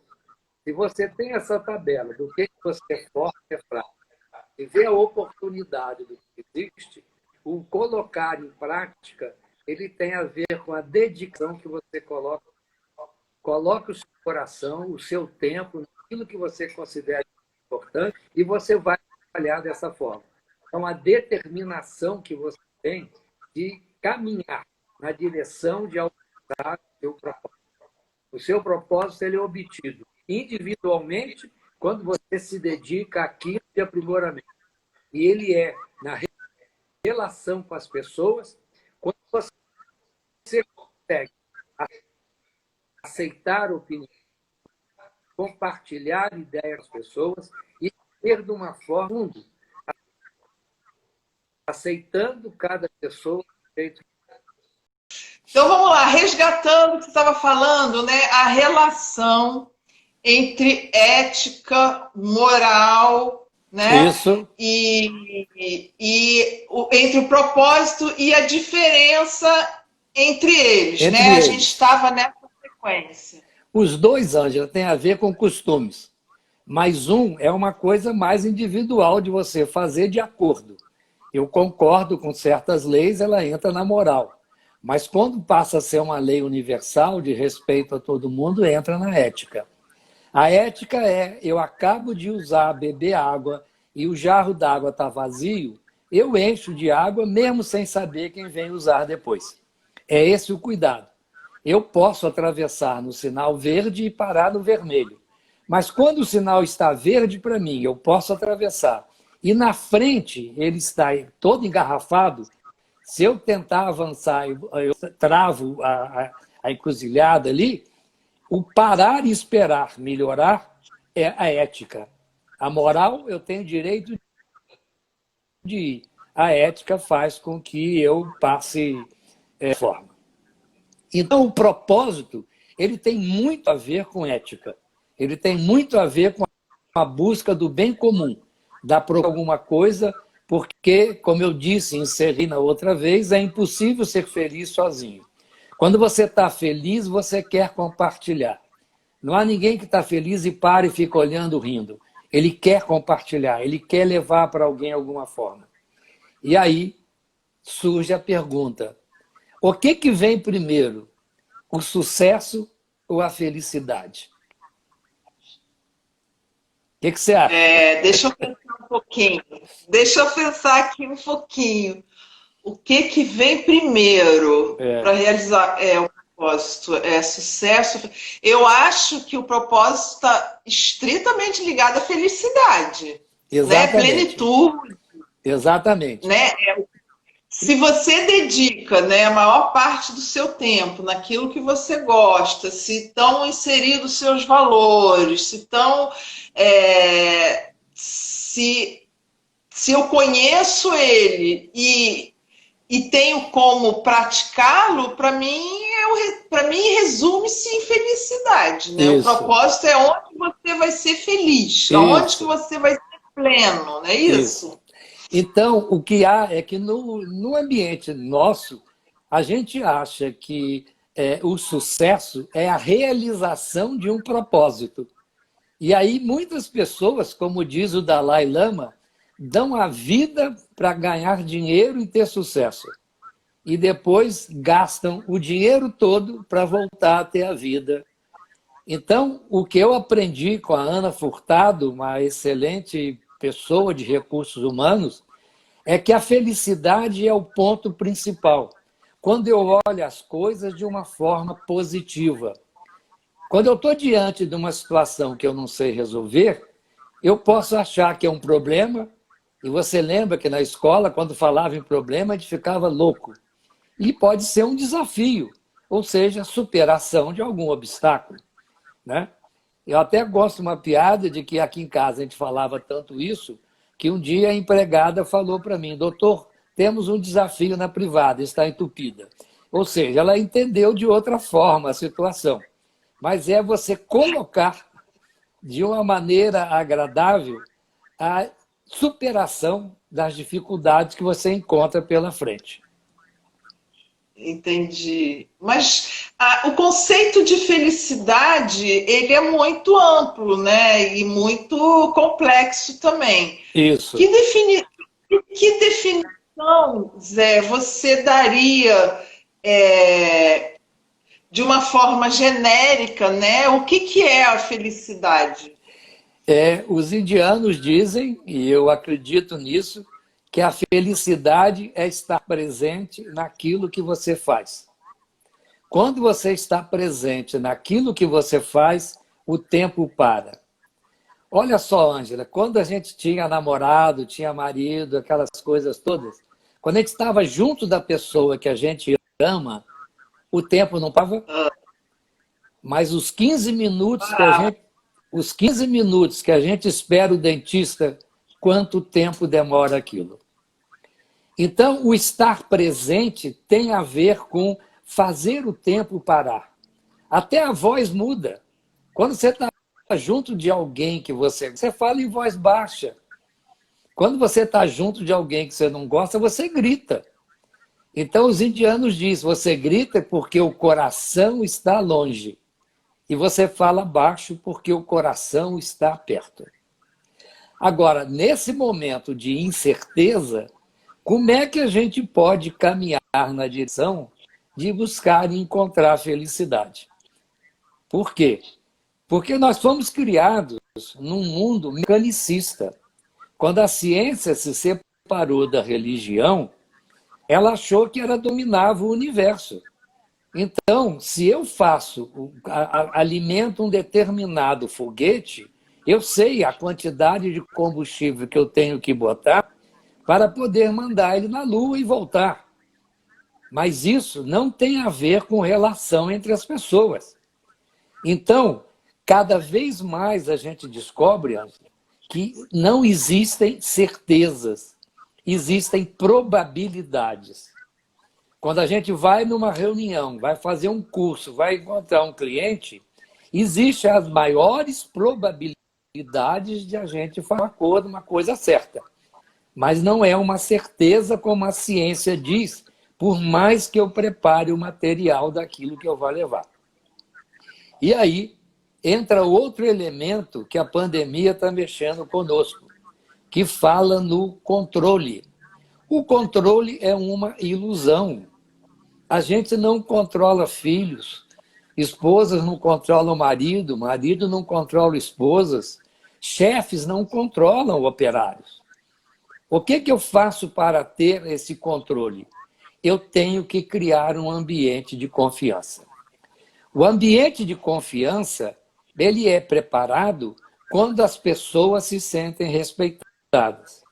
Se você tem essa tabela do que você é forte e é fraco, e vê a oportunidade do que existe, o colocar em prática, ele tem a ver com a dedicação que você coloca. Coloque o seu coração, o seu tempo, naquilo que você considera importante, e você vai trabalhar dessa forma. Então, a determinação que você tem de caminhar na direção de alcançar o seu propósito. O seu propósito ele é obtido individualmente quando você se dedica àquilo de aprimoramento. E ele é na relação com as pessoas, quando você consegue aceitar opiniões, compartilhar ideias com as pessoas e ter de uma forma, aceitando cada pessoa do jeito. Então vamos lá, resgatando o que você estava falando, né? A relação entre ética, moral, né? Isso. Entre o propósito e a diferença entre eles, Entre né? eles. A gente estava nessa sequência. Os dois, Ângela, têm a ver com costumes. Mas um é uma coisa mais individual de você fazer de acordo. Eu concordo com certas leis, ela entra na moral. Mas quando passa a ser uma lei universal de respeito a todo mundo, entra na ética. A ética é, eu acabo de beber água, e o jarro d'água está vazio, eu encho de água mesmo sem saber quem vem usar depois. É esse o cuidado. Eu posso atravessar no sinal verde e parar no vermelho. Mas quando o sinal está verde para mim, eu posso atravessar. E na frente ele está todo engarrafado, se eu tentar avançar, eu travo a encruzilhada ali, o parar e esperar melhorar é a ética. A moral, eu tenho direito de ir. A ética faz com que eu passe forma. Então, o propósito, ele tem muito a ver com ética. Ele tem muito a ver com a busca do bem comum, da procura de alguma coisa, porque, como eu disse, encerrei na outra vez, é impossível ser feliz sozinho. Quando você está feliz, você quer compartilhar. Não há ninguém que está feliz e para e fica olhando, rindo. Ele quer compartilhar, ele quer levar para alguém alguma forma. E aí surge a pergunta, o que vem primeiro, o sucesso ou a felicidade? O que você acha? Deixa eu pensar um pouquinho. Deixa eu pensar aqui um pouquinho. O que vem primeiro para realizar o propósito? É sucesso? Eu acho que o propósito está estritamente ligado à felicidade. Exatamente. Né? Plenitude. Exatamente. Né? Se você dedica, né, a maior parte do seu tempo naquilo que você gosta, se estão inseridos seus valores, se estão... se eu conheço ele e tenho como praticá-lo, para mim resume-se em felicidade. Né? O propósito é onde você vai ser feliz, onde que você vai ser pleno, não é isso? Então, o que há é que no ambiente nosso, a gente acha que o sucesso é a realização de um propósito. E aí muitas pessoas, como diz o Dalai Lama, dão a vida para ganhar dinheiro e ter sucesso. E depois gastam o dinheiro todo para voltar a ter a vida. Então, o que eu aprendi com a Ana Furtado, uma excelente pessoa de recursos humanos, é que a felicidade é o ponto principal. Quando eu olho as coisas de uma forma positiva. Quando eu estou diante de uma situação que eu não sei resolver, eu posso achar que é um problema, e você lembra que na escola, quando falava em problema, a gente ficava louco. E pode ser um desafio, ou seja, superação de algum obstáculo. Né? Eu até gosto de uma piada de que aqui em casa a gente falava tanto isso, que um dia a empregada falou para mim, doutor, temos um desafio na privada, está entupida. Ou seja, ela entendeu de outra forma a situação. Mas é você colocar de uma maneira agradável a superação das dificuldades que você encontra pela frente. Entendi. Mas o conceito de felicidade, ele é muito amplo, né? E muito complexo também. Isso. Que, que definição, Zé, você daria de uma forma genérica, né? O que é a felicidade? Os indianos dizem, e eu acredito nisso, que a felicidade é estar presente naquilo que você faz. Quando você está presente naquilo que você faz, o tempo para. Olha só, Ângela, quando a gente tinha namorado, tinha marido, aquelas coisas todas, quando a gente estava junto da pessoa que a gente ama, o tempo não parava, mas os 15 minutos que a gente espera o dentista, quanto tempo demora aquilo? Então, o estar presente tem a ver com fazer o tempo parar. Até a voz muda. Quando você está junto de alguém que você fala em voz baixa. Quando você está junto de alguém que você não gosta, você grita. Então, os indianos dizem, você grita porque o coração está longe. E você fala baixo porque o coração está perto. Agora, nesse momento de incerteza, como é que a gente pode caminhar na direção de buscar e encontrar felicidade? Por quê? Porque nós fomos criados num mundo mecanicista. Quando a ciência se separou da religião, ela achou que ela dominava o universo. Então, se eu alimento um determinado foguete, eu sei a quantidade de combustível que eu tenho que botar para poder mandar ele na Lua e voltar. Mas isso não tem a ver com relação entre as pessoas. Então, cada vez mais a gente descobre, Ângela, que não existem certezas, existem probabilidades. Quando a gente vai numa reunião, vai fazer um curso, vai encontrar um cliente, existem as maiores probabilidades de a gente falar uma coisa certa. Mas não é uma certeza como a ciência diz, por mais que eu prepare o material daquilo que eu vou levar. E aí entra outro elemento que a pandemia está mexendo conosco, que fala no controle. O controle é uma ilusão. A gente não controla filhos, esposas não controlam marido, marido não controla esposas, chefes não controlam operários. O que eu faço para ter esse controle? Eu tenho que criar um ambiente de confiança. O ambiente de confiança, ele é preparado quando as pessoas se sentem respeitadas.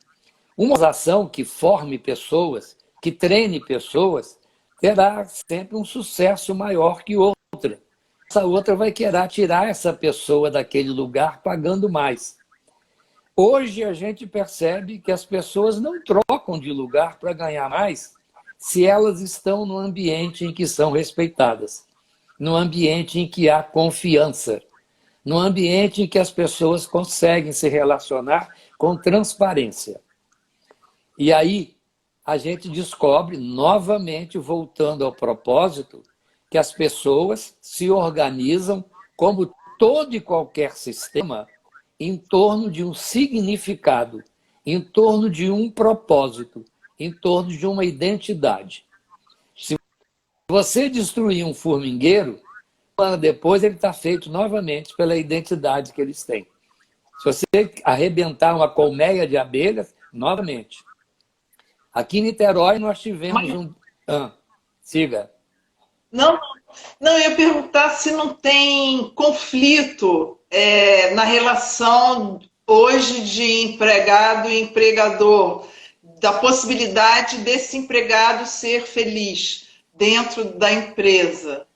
Uma organização que forme pessoas, que treine pessoas, terá sempre um sucesso maior que outra. Essa outra vai querer tirar essa pessoa daquele lugar pagando mais. Hoje a gente percebe que as pessoas não trocam de lugar para ganhar mais se elas estão no ambiente em que são respeitadas, no ambiente em que há confiança, no ambiente em que as pessoas conseguem se relacionar com transparência. E aí a gente descobre, novamente, voltando ao propósito, que as pessoas se organizam, como todo e qualquer sistema, em torno de um significado, em torno de um propósito, em torno de uma identidade. Se você destruir um formigueiro, um ano depois ele está feito novamente pela identidade que eles têm. Se você arrebentar uma colmeia de abelhas, novamente. Aqui em Niterói nós tivemos um... siga. Não, eu ia perguntar se não tem conflito na relação hoje de empregado e empregador, da possibilidade desse empregado ser feliz dentro da empresa.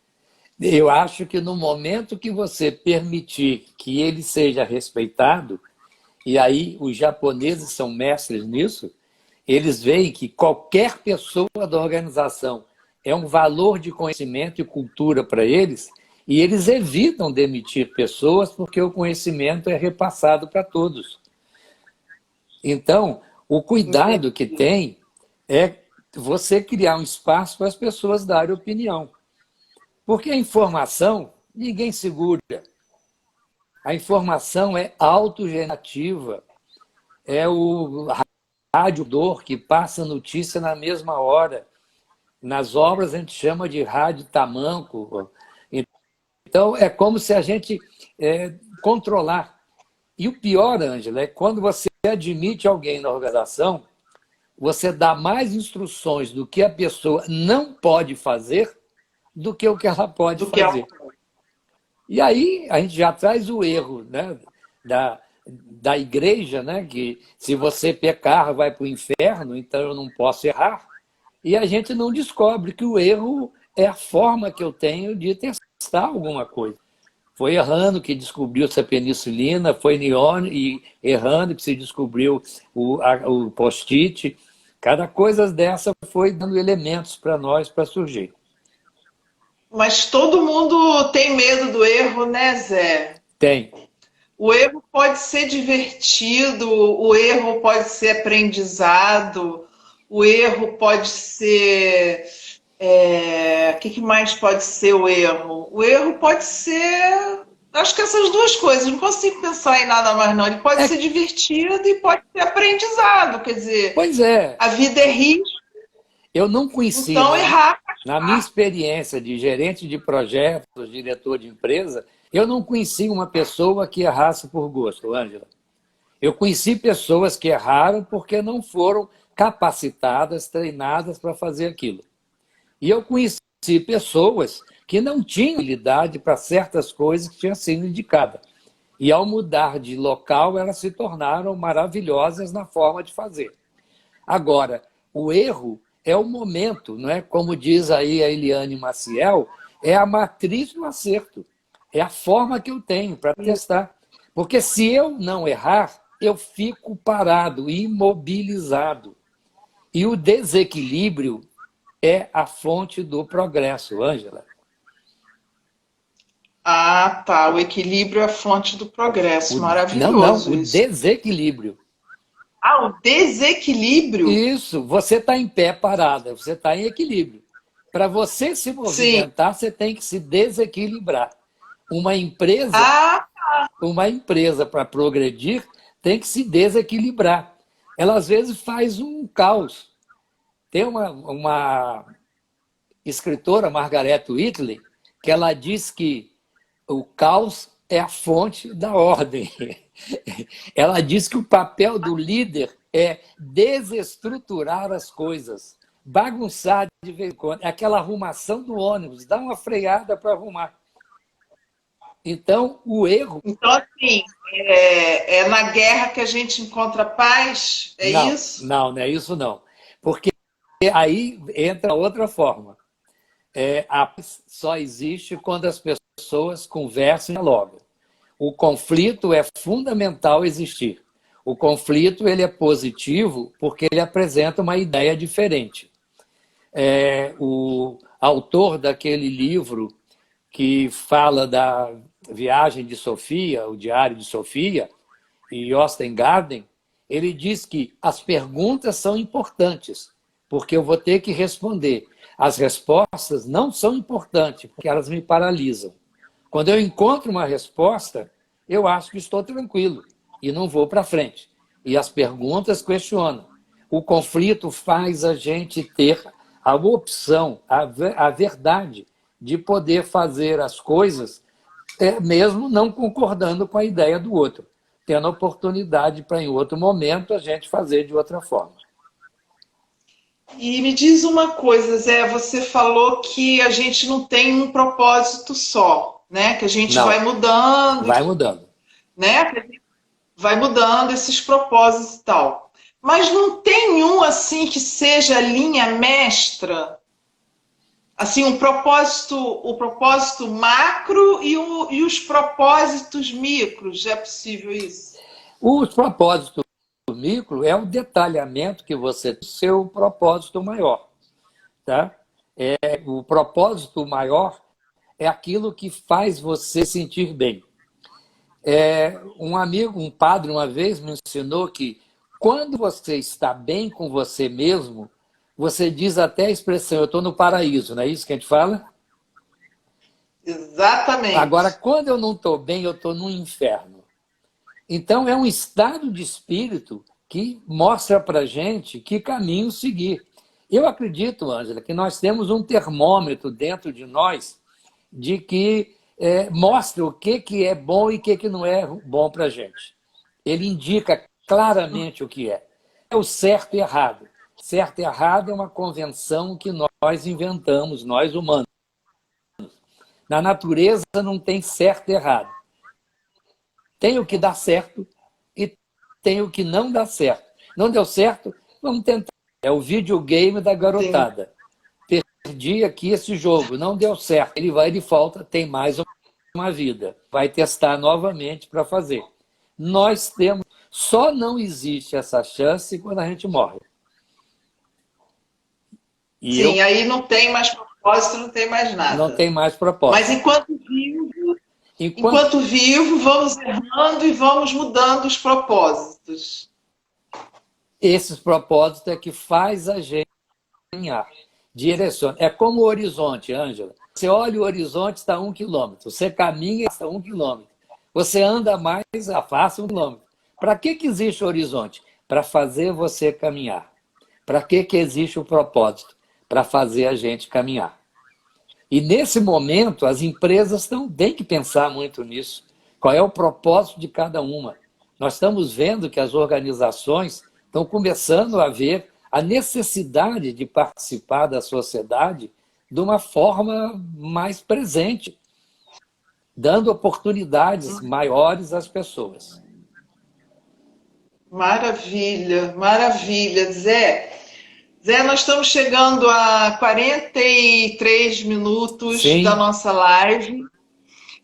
Eu acho que no momento que você permitir que ele seja respeitado, e aí os japoneses são mestres nisso, eles veem que qualquer pessoa da organização é um valor de conhecimento e cultura para eles, e eles evitam demitir pessoas porque o conhecimento é repassado para todos. Então, o cuidado que tem é você criar um espaço para as pessoas darem opinião. Porque a informação, ninguém segura. A informação é autogenerativa. É o rádio que passa notícia na mesma hora. Nas obras a gente chama de rádio tamanco. Então, é como se a gente controlar. E o pior, Ângela, é quando você admite alguém na organização, você dá mais instruções do que a pessoa não pode fazer do que o que ela pode fazer. E aí a gente já traz o erro, né, da igreja, né, que se você pecar vai para o inferno, então eu não posso errar. E a gente não descobre que o erro é a forma que eu tenho de testar alguma coisa. Foi errando que descobriu-se a penicilina, foi e errando que se descobriu o post-it. Cada coisa dessa foi dando elementos para nós para surgir. Mas todo mundo tem medo do erro, né, Zé? Tem. O erro pode ser divertido, o erro pode ser aprendizado, o erro pode ser... O que mais pode ser o erro? O erro pode ser... Acho que essas duas coisas, não consigo pensar em nada mais não. Ele pode ser divertido e pode ser aprendizado, quer dizer... Pois é. A vida é risco. Eu não conheci, então, errar. Na minha experiência de gerente de projetos, diretor de empresa, eu não conheci uma pessoa que errasse por gosto, Ângela. Eu conheci pessoas que erraram porque não foram capacitadas, treinadas para fazer aquilo. E eu conheci pessoas que não tinham habilidade para certas coisas que tinham sido indicadas. E ao mudar de local, elas se tornaram maravilhosas na forma de fazer. Agora, o erro é o momento, não é? Como diz aí a Eliane Maciel, é a matriz do acerto. É a forma que eu tenho para testar. Porque se eu não errar, eu fico parado, imobilizado. E o desequilíbrio é a fonte do progresso, Ângela. Ah, tá. O equilíbrio é a fonte do progresso. Maravilhoso o desequilíbrio. Ah, o desequilíbrio? Isso, você está em pé parada, você está em equilíbrio. Para você se movimentar, Sim. Você tem que se desequilibrar. Uma empresa para progredir, tem que se desequilibrar. Ela, às vezes, faz um caos. Tem uma escritora, Margaret Whitley, que ela diz que o caos é a fonte da ordem. Ela diz que o papel do líder é desestruturar as coisas, bagunçar de vez em quando. É aquela arrumação do ônibus, dá uma freada para arrumar. Então, o erro... Então, assim, é na guerra que a gente encontra paz? Isso? Não é isso não. Porque aí entra outra forma. A paz só existe quando as pessoas conversam e dialogam. O conflito é fundamental existir. O conflito ele é positivo porque ele apresenta uma ideia diferente. O autor daquele livro que fala da viagem de Sofia, o Diário de Sofia, e Austin Garden, ele diz que as perguntas são importantes, porque eu vou ter que responder. As respostas não são importantes, porque elas me paralisam. Quando eu encontro uma resposta, eu acho que estou tranquilo e não vou para frente. E as perguntas questionam. O conflito faz a gente ter a opção, a verdade de poder fazer as coisas mesmo não concordando com a ideia do outro, tendo a oportunidade para, em outro momento, a gente fazer de outra forma. E me diz uma coisa, Zé, você falou que a gente não tem um propósito só, né? Que a gente vai mudando. Vai mudando. Né? Vai mudando esses propósitos e tal. Mas não tem um assim que seja a linha mestra? Assim, o propósito macro e os propósitos micros, é possível isso? Os propósitos micro é o detalhamento que você tem do seu propósito maior. Tá? O propósito maior é aquilo que faz você sentir bem. Um padre, uma vez me ensinou que quando você está bem com você mesmo, você diz até a expressão, eu estou no paraíso, não é isso que a gente fala? Exatamente. Agora, quando eu não estou bem, eu estou no inferno. Então, é um estado de espírito que mostra para a gente que caminho seguir. Eu acredito, Ângela, que nós temos um termômetro dentro de nós de que mostra o que é bom e o que não é bom para a gente. Ele indica claramente o que é. É o certo e errado. Certo e errado é uma convenção que nós inventamos, nós humanos. Na natureza não tem certo e errado. Tem o que dá certo e tem o que não dá certo. Não deu certo? Vamos tentar. É o videogame da garotada. Sim. Perdi aqui esse jogo, não deu certo. Ele vai, ele volta, tem mais uma vida. Vai testar novamente para fazer. Nós temos... Só não existe essa chance quando a gente morre. Sim, aí não tem mais propósito, não tem mais nada. Não tem mais propósito. Mas enquanto vivo, vamos errando e vamos mudando os propósitos. Esses propósitos é que faz a gente caminhar, direciona. É como o horizonte, Ângela. Você olha o horizonte, está 1 quilômetro. Você caminha, está 1 quilômetro. Você anda mais, afasta 1 quilômetro. Para que existe o horizonte? Para fazer você caminhar. Para que existe o propósito? Para fazer a gente caminhar. E nesse momento, as empresas têm que pensar muito nisso. Qual é o propósito de cada uma? Nós estamos vendo que as organizações estão começando a ver a necessidade de participar da sociedade de uma forma mais presente, dando oportunidades maiores às pessoas. Maravilha, maravilha. Zé, nós estamos chegando a 43 minutos Sim. Da nossa live.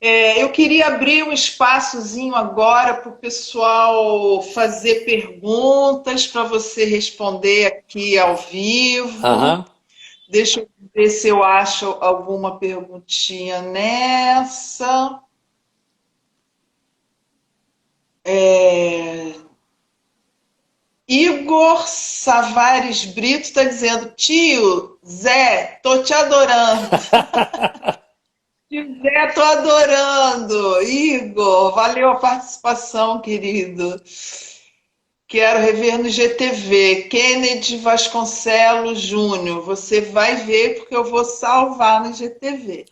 Eu queria abrir um espaçozinho agora para o pessoal fazer perguntas, para você responder aqui ao vivo. Uhum. Deixa eu ver se eu acho alguma perguntinha nessa. Igor Savares Brito está dizendo: tio, Zé, tô te adorando. Zé, tô adorando. Igor, valeu a participação, querido. Quero rever no GTV. Kennedy Vasconcelos Júnior. Você vai ver porque eu vou salvar no GTV.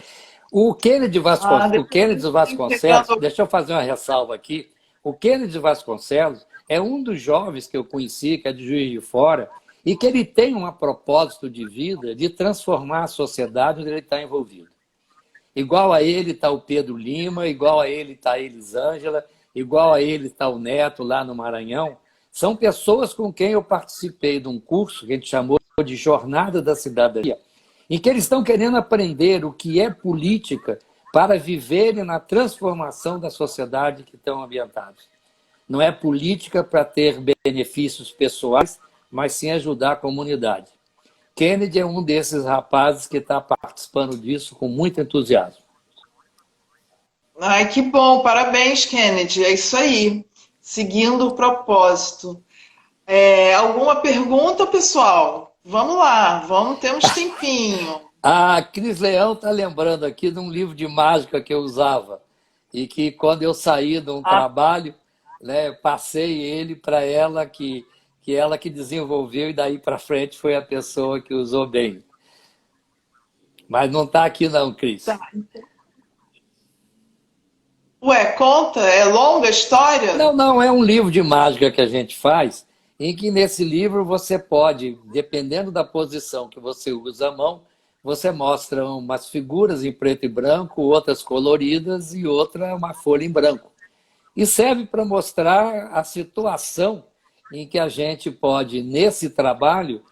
O Kennedy Vasconcelos, deixa eu fazer uma ressalva aqui. O Kennedy Vasconcelos é um dos jovens que eu conheci, que é de Juiz de Fora, e que ele tem um propósito de vida de transformar a sociedade onde ele está envolvido. Igual a ele está o Pedro Lima, igual a ele está a Elisângela, igual a ele está o Neto lá no Maranhão. São pessoas com quem eu participei de um curso que a gente chamou de Jornada da Cidadania, em que eles estão querendo aprender o que é política para viverem na transformação da sociedade que estão ambientados. Não é política para ter benefícios pessoais, mas sim ajudar a comunidade. Kennedy é um desses rapazes que está participando disso com muito entusiasmo. Ai, que bom, parabéns, Kennedy. É isso aí, seguindo o propósito. Alguma pergunta, pessoal? Vamos lá, temos tempinho. A Cris Leão está lembrando aqui de um livro de mágica que eu usava e que quando eu saí de um trabalho, né, passei ele para ela, que ela que desenvolveu, e daí para frente foi a pessoa que usou bem. Mas não está aqui não, Cris. Tá. Ué, conta? É longa a história? Não, é um livro de mágica que a gente faz, em que nesse livro você pode, dependendo da posição que você usa a mão, você mostra umas figuras em preto e branco, outras coloridas e outra uma folha em branco. E serve para mostrar a situação em que a gente pode, nesse trabalho,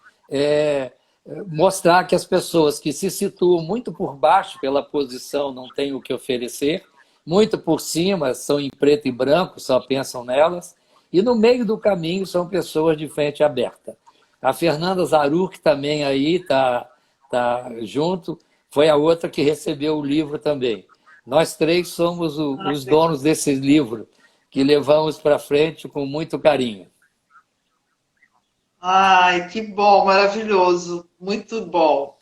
mostrar que as pessoas que se situam muito por baixo pela posição não têm o que oferecer, muito por cima são em preto e branco, só pensam nelas, e no meio do caminho são pessoas de frente aberta. A Fernanda Zaruch também aí está junto, foi a outra que recebeu o livro também. Nós três somos os donos desse livro, que levamos para frente com muito carinho. Ai, que bom, maravilhoso, muito bom.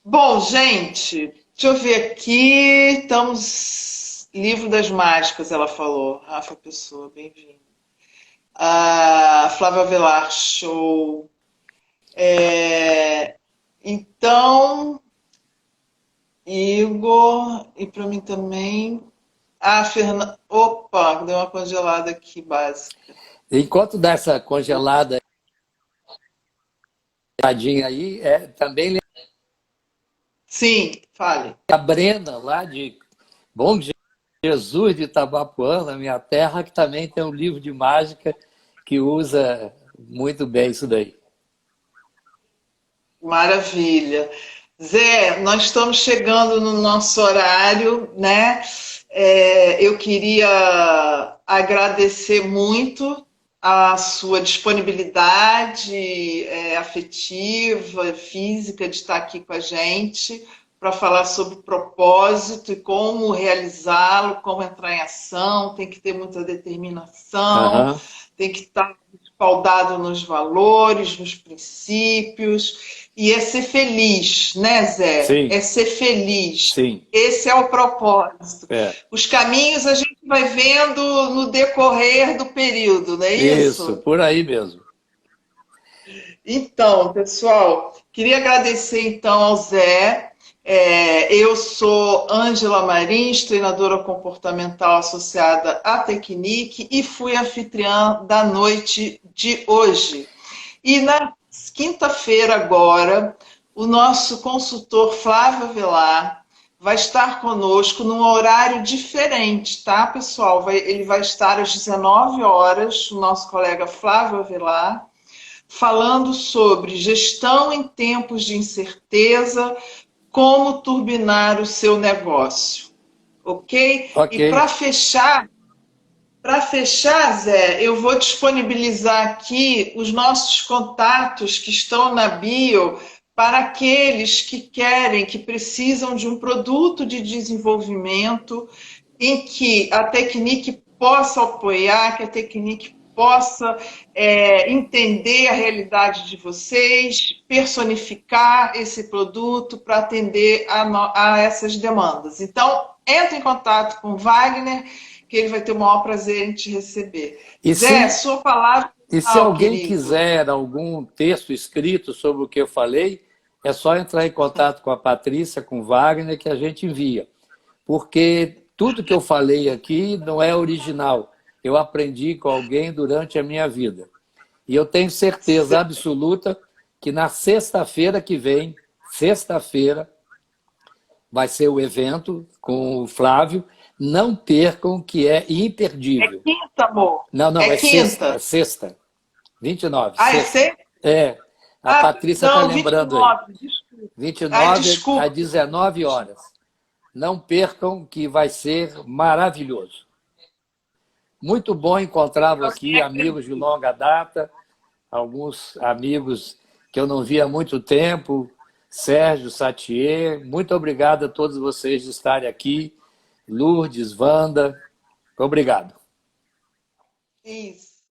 Bom, gente, deixa eu ver aqui. Estamos. Livro das Mágicas, ela falou. Rafa Pessoa, bem-vindo. Flávia Velar, show. Então, Igor, e para mim também. Fernanda. Opa, deu uma congelada aqui, básica. Enquanto dá essa congeladinha aí, também Sim, fale. a Brena, lá de Bom Jesus de Itabapuã, na minha terra, que também tem um livro de mágica que usa muito bem isso daí. Maravilha. Zé, nós estamos chegando no nosso horário, né? Eu queria agradecer muito a sua disponibilidade afetiva, física, de estar aqui com a gente para falar sobre propósito e como realizá-lo, como entrar em ação. Tem que ter muita determinação, Uhum. tem que estar respaldado nos valores, nos princípios, e é ser feliz, né, Zé? Sim. É ser feliz. Sim. Esse é o propósito. Os caminhos a gente vai vendo no decorrer do período, não é isso? Isso, por aí mesmo. Então, pessoal, queria agradecer então ao Zé. Eu sou Ângela Marins, treinadora comportamental associada à Tecnic e fui anfitriã da noite de hoje. E na quinta-feira agora, o nosso consultor Flávio Avelar vai estar conosco num horário diferente, tá, pessoal? Ele vai estar às 19 horas, o nosso colega Flávio Avelar, falando sobre gestão em tempos de incerteza, como turbinar o seu negócio, ok? E para fechar, Zé, eu vou disponibilizar aqui os nossos contatos que estão na bio para aqueles que querem, que precisam de um produto de desenvolvimento em que a Tecnic possa apoiar, que a Tecnic possa entender a realidade de vocês, personificar esse produto para atender a essas demandas. Então, entre em contato com o Wagner, que ele vai ter o maior prazer em te receber. Zé, sua palavra. E se alguém quiser algum texto escrito sobre o que eu falei, é só entrar em contato com a Patrícia, com o Wagner, que a gente envia. Porque tudo que eu falei aqui não é original. Eu aprendi com alguém durante a minha vida. E eu tenho certeza absoluta que na sexta-feira que vem, sexta-feira, vai ser o evento com o Flávio. Não percam, que é imperdível. É quinta, amor? Não, é quinta. Sexta. É sexta. 29. Ah, é sexta? A Patrícia está lembrando 29, aí. desculpa. 29 às 19 horas. Não percam, que vai ser maravilhoso. Muito bom encontrá-lo aqui, amigos de longa data, alguns amigos que eu não via há muito tempo, Sérgio, Satier. Muito obrigado a todos vocês de estarem aqui. Lourdes, Wanda, obrigado. Isso.